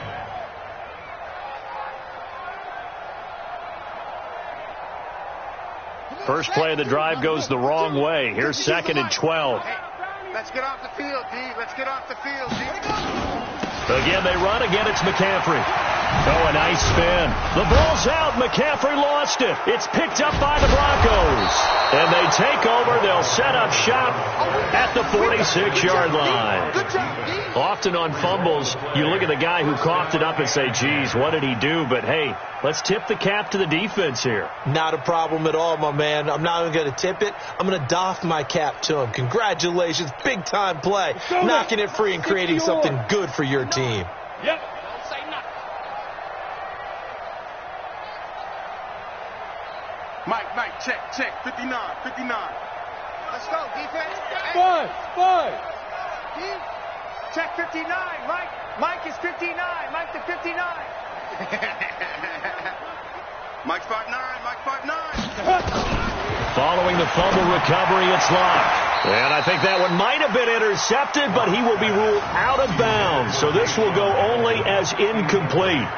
First play of the drive goes the wrong way. Here's 2nd and 12. Let's get off the field, D. Let's get off the field, D. Again, they run. Again, it's McCaffrey. Oh, a nice spin. The ball's out. McCaffrey lost it. It's picked up by the Broncos. And they take over. They'll set up shop at the 46-yard line. Often on fumbles, you look at the guy who coughed it up and say, geez, what did he do? But, hey, let's tip the cap to the defense here. Not a problem at all, my man. I'm not even going to tip it. I'm going to doff my cap to him. Congratulations. Big-time play. Knocking it free and creating something good for your team. Yep. Mike, check. 59. Let's go, defense. Five. Check 59, Mike. Mike is 59. Mike to 59. Mike's 5'9". Mike 5'9". Following the fumble recovery, it's locked. And I think that one might have been intercepted, but he will be ruled out of bounds. So this will go only as incomplete.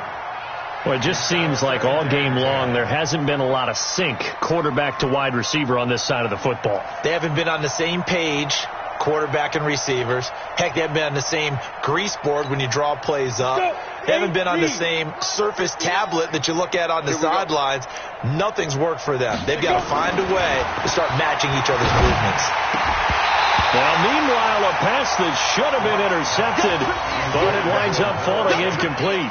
Well, it just seems like all game long there hasn't been a lot of sync quarterback to wide receiver on this side of the football. They haven't been on the same page, quarterback and receivers. Heck, they haven't been on the same grease board when you draw plays up. They haven't been on the same surface tablet that you look at on the sidelines. Nothing's worked for them. They've got to find a way to start matching each other's movements. Well, meanwhile, a pass that should have been intercepted, but it winds up falling incomplete.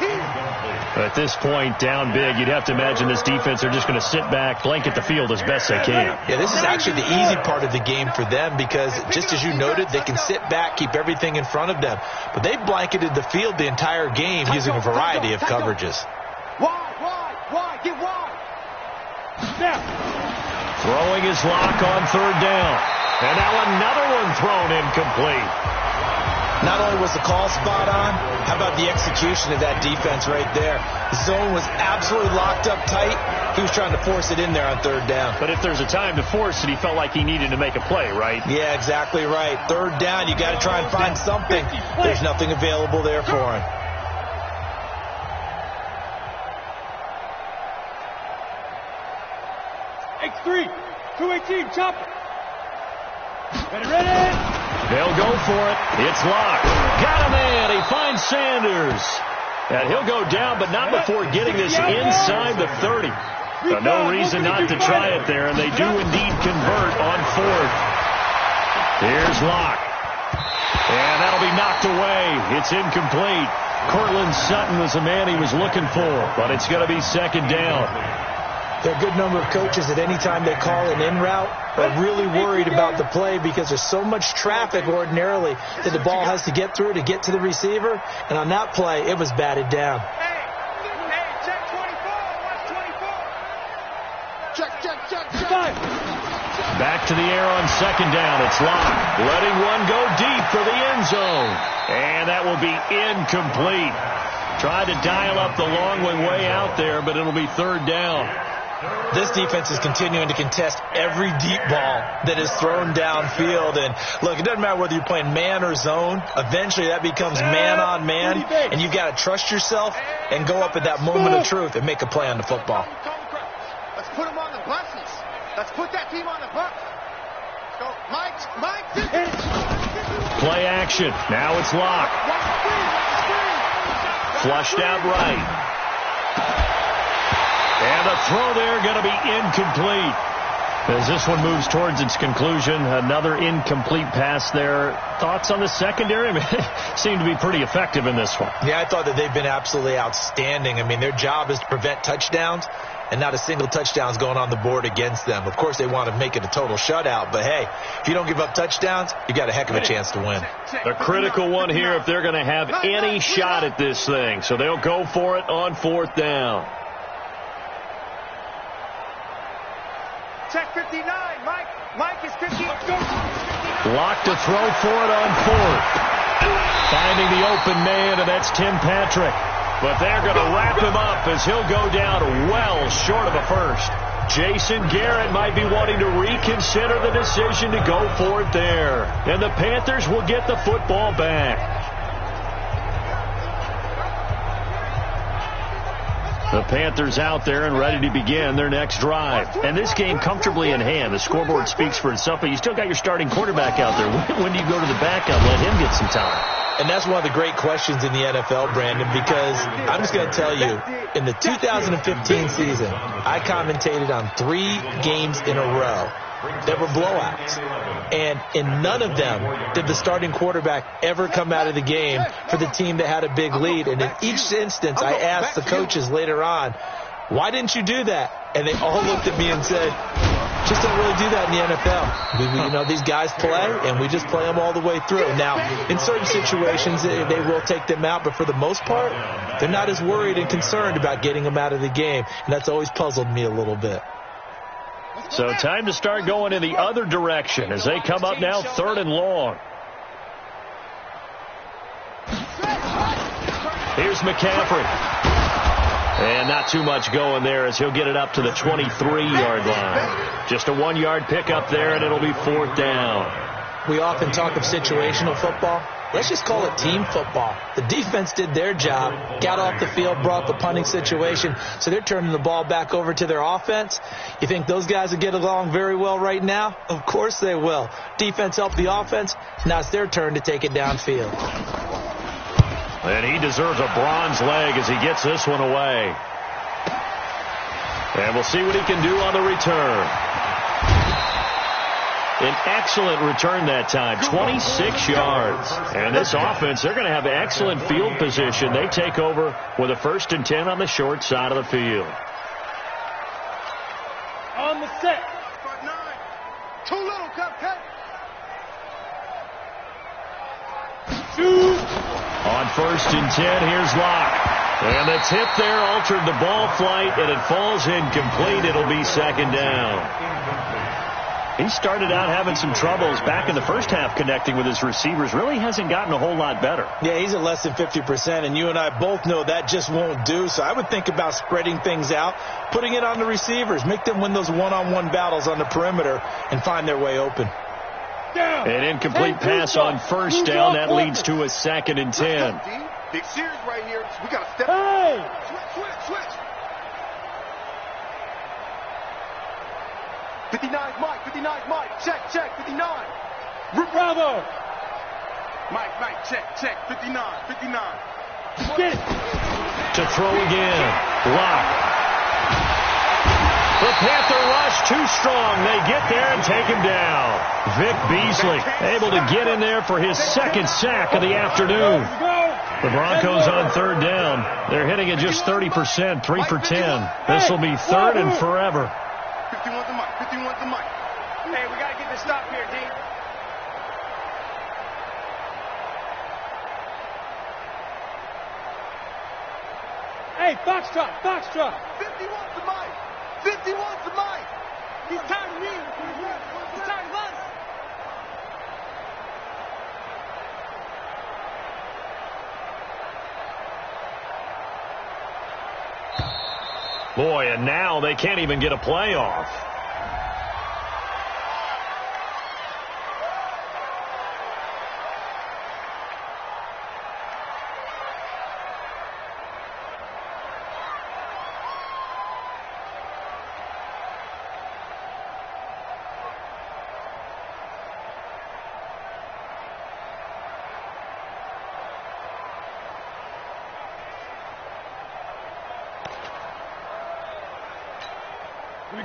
At this point, down big, you'd have to imagine this defense are just going to sit back, blanket the field as best they can. Yeah, this is actually the easy part of the game for them because, just as you noted, they can sit back, keep everything in front of them. But they've blanketed the field the entire game using a variety of coverages. Wide, get wide. Throwing his lock on third down. And now another one thrown incomplete. Not only was the call spot on, how about the execution of that defense right there? The zone was absolutely locked up tight. He was trying to force it in there on third down. But if there's a time to force it, he felt like he needed to make a play, right? Yeah, exactly right. Third down, you got to try and find something. There's nothing available there for him. X3, 218, chop. Ready. They'll go for it. It's locked. Got a man. He finds Sanders. And he'll go down, but not before getting this inside the 30. No reason not to try it there, and they do indeed convert on fourth. Here's Locke. And that'll be knocked away. It's incomplete. Cortland Sutton was the man he was looking for, but it's going to be second down. There are a good number of coaches at any time they call an in route are really worried about the play because there's so much traffic ordinarily that the ball has to get through to get to the receiver. And on that play, it was batted down. Hey, check 24. Check. Back to the air on second down. It's Locke. Letting one go deep for the end zone. And that will be incomplete. Tried to dial up the long one way out there, but it'll be third down. This defense is continuing to contest every deep ball that is thrown downfield. And, look, it doesn't matter whether you're playing man or zone. Eventually that becomes man-on-man, and you've got to trust yourself and go up at that moment of truth and make a play on the football. Let's put them on the buses. Let's put that team on the bus. Go, Mike. Play action. Now it's Locke. Flushed out right. And the throw there going to be incomplete. As this one moves towards its conclusion, another incomplete pass there. Thoughts on the secondary? I mean, seem to be pretty effective in this one. Yeah, I thought that they've been absolutely outstanding. I mean, their job is to prevent touchdowns, and not a single touchdown's going on the board against them. Of course, they want to make it a total shutout, but hey, if you don't give up touchdowns, you got a heck of a chance to win. A critical one here if they're going to have any shot at this thing. So they'll go for it on fourth down. Check 59. Mike is 50. Locke to throw for it on fourth. Finding the open man, and that's Tim Patrick. But they're going to wrap him up as he'll go down well short of a first. Jason Garrett might be wanting to reconsider the decision to go for it there. And the Panthers will get the football back. The Panthers out there and ready to begin their next drive. And this game comfortably in hand. The scoreboard speaks for itself, but you still got your starting quarterback out there. When do you go to the backup? Let him get some time. And that's one of the great questions in the NFL, Brandon, because I'm just going to tell you, in the 2015 season, I commentated on 3 games in a row that were blowouts. And in none of them did the starting quarterback ever come out of the game for the team that had a big lead. And in each instance, I asked the coaches later on, why didn't you do that? And they all looked at me and said, just don't really do that in the NFL. These guys play, and we just play them all the way through. Now, in certain situations, they will take them out, but for the most part, they're not as worried and concerned about getting them out of the game, and that's always puzzled me a little bit. So time to start going in the other direction as they come up now 3rd and long. Here's McCaffrey. And not too much going there as he'll get it up to the 23-yard line. Just a 1-yard pickup there, and it'll be 4th down. We often talk of situational football. Let's just call it team football. The defense did their job, got off the field, brought the punting situation, so they're turning the ball back over to their offense. You think those guys will get along very well right now? Of course they will. Defense helped the offense. Now it's their turn to take it downfield. And he deserves a bronze leg as he gets this one away. And we'll see what he can do on the return. An excellent return that time, 26 yards. And this offense, they're going to have excellent field position. They take over with a 1st and 10 on the short side of the field. On the set. Front 9. Too little, cupcake. Shoot. On 1st and 10, here's Locke. And the tip there altered the ball flight, and it falls incomplete. It'll be 2nd down. He started out having some troubles back in the first half connecting with his receivers. Really hasn't gotten a whole lot better. Yeah, he's at less than 50%, and you and I both know that just won't do. So I would think about spreading things out, putting it on the receivers, make them win those one-on-one battles on the perimeter and find their way open. An incomplete pass on 1st down. That leads to a 2nd and 10. Big series right here. We got to step. Hey! Switch. 59's Mike. Check. 59. Bravo. Mike, check. 59. Get it. To throw again. Lock. The Panther rush too strong. They get there and take him down. Vic Beasley able to get in there for his 2nd sack of the afternoon. The Broncos on 3rd down. They're hitting at just 30%, 3 for 10. This will be 3rd and forever. 51's the Mike. Hey, we got to get this stop here, D. Hey, Foxtrot. 51's the Mike. 51's the Mike. He's tired of me. He's tired of us. Boy, and now they can't even get a play off.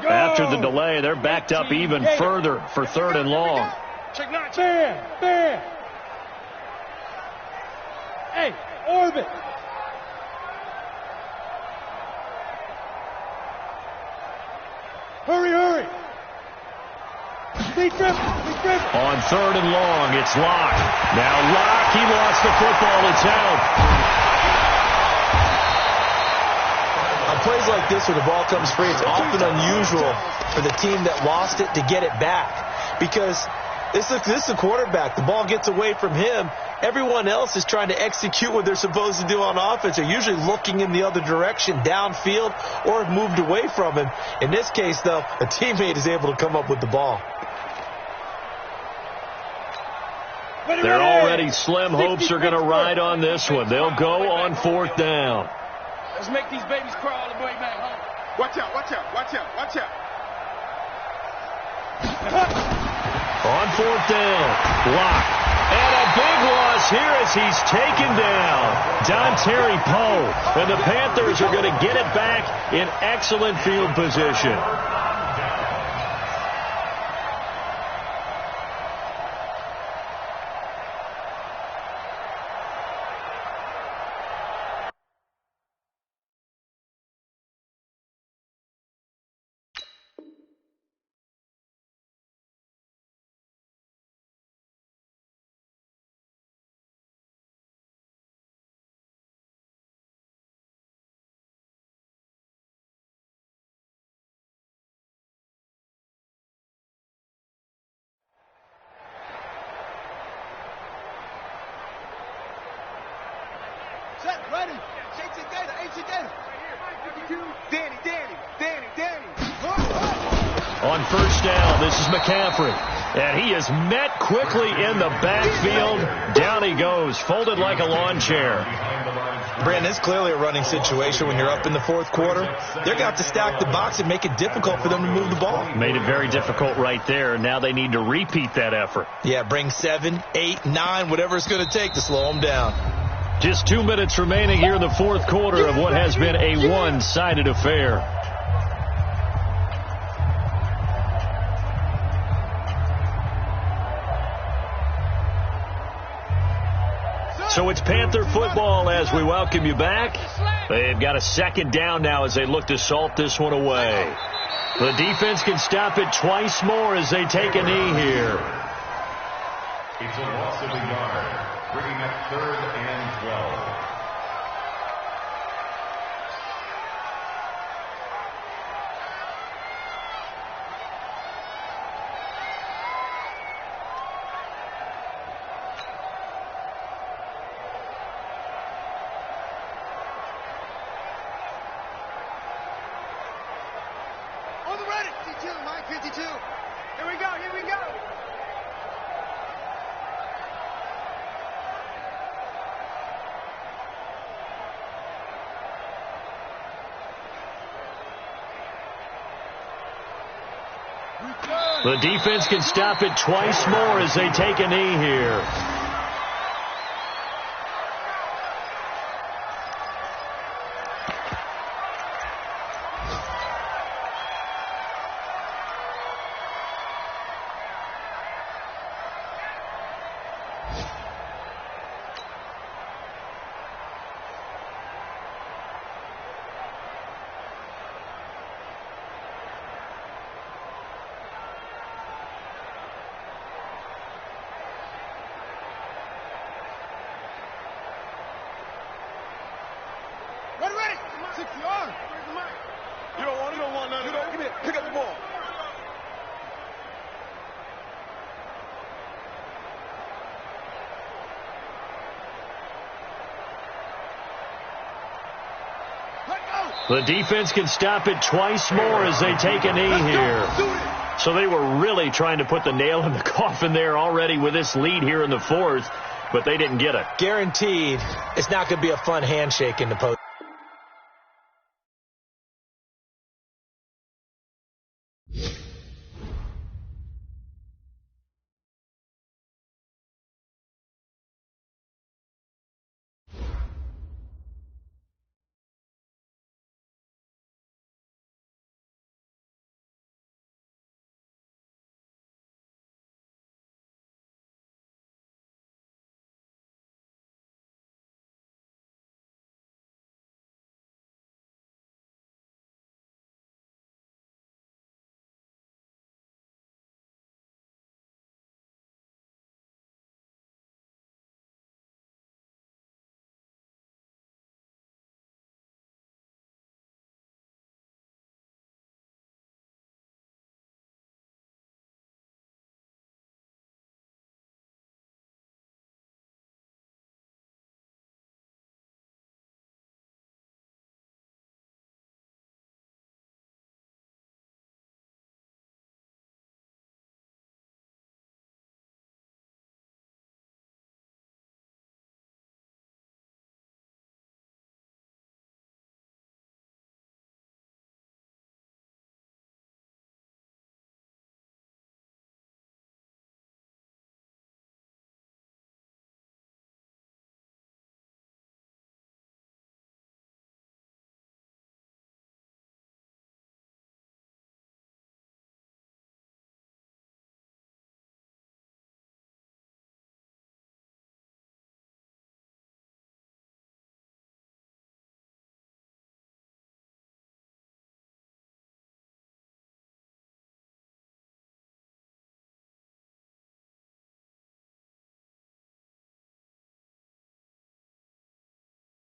After the delay, they're backed up even further for 3rd and long. Check 9. Bam. Hey, orbit. Hurry. Be triple. On 3rd and long, it's Locke. Now Locke, he lost the football. It's out. On plays like this where the ball comes free, it's often unusual for the team that lost it to get it back because this is the quarterback. The ball gets away from him. Everyone else is trying to execute what they're supposed to do on offense. They're usually looking in the other direction, downfield, or have moved away from him. In this case, though, a teammate is able to come up with the ball. They're already slim hopes are going to ride on this one. They'll go on 4th down. Let's make these babies crawl all the way back home. Watch out. On 4th down, Lock. And a big loss is here as he's taken down. Terry Poe. And the Panthers are going to get it back in excellent field position. Set, ready. H-A-Data. Danny. On first down, this is McCaffrey. And he is met quickly in the backfield. Down he goes, folded like a lawn chair. Brandon, it's clearly a running situation when you're up in the fourth quarter. They're going to have to stack the box and make it difficult for them to move the ball. Made it very difficult right there. Now they need to repeat that effort. Yeah, bring 7, 8, 9, whatever it's going to take to slow them down. Just 2 minutes remaining here in the fourth quarter of what has been a one-sided affair. So it's Panther football as we welcome you back. They've got a second down now as they look to salt this one away. The defense can stop it twice more as they take a knee here. It's a loss of a yard, bringing up 3rd and 12. On the ready. 52, Mike, 52. Here we go. The defense can stop it twice more as they take a knee here. Ready. 6 yards. Where's the mic? You don't want none. Come here. Pick up the ball. The defense can stop it twice more as they take a knee here. So they were really trying to put the nail in the coffin there already with this lead here in the fourth, but they didn't get it. Guaranteed, it's not going to be a fun handshake in the post.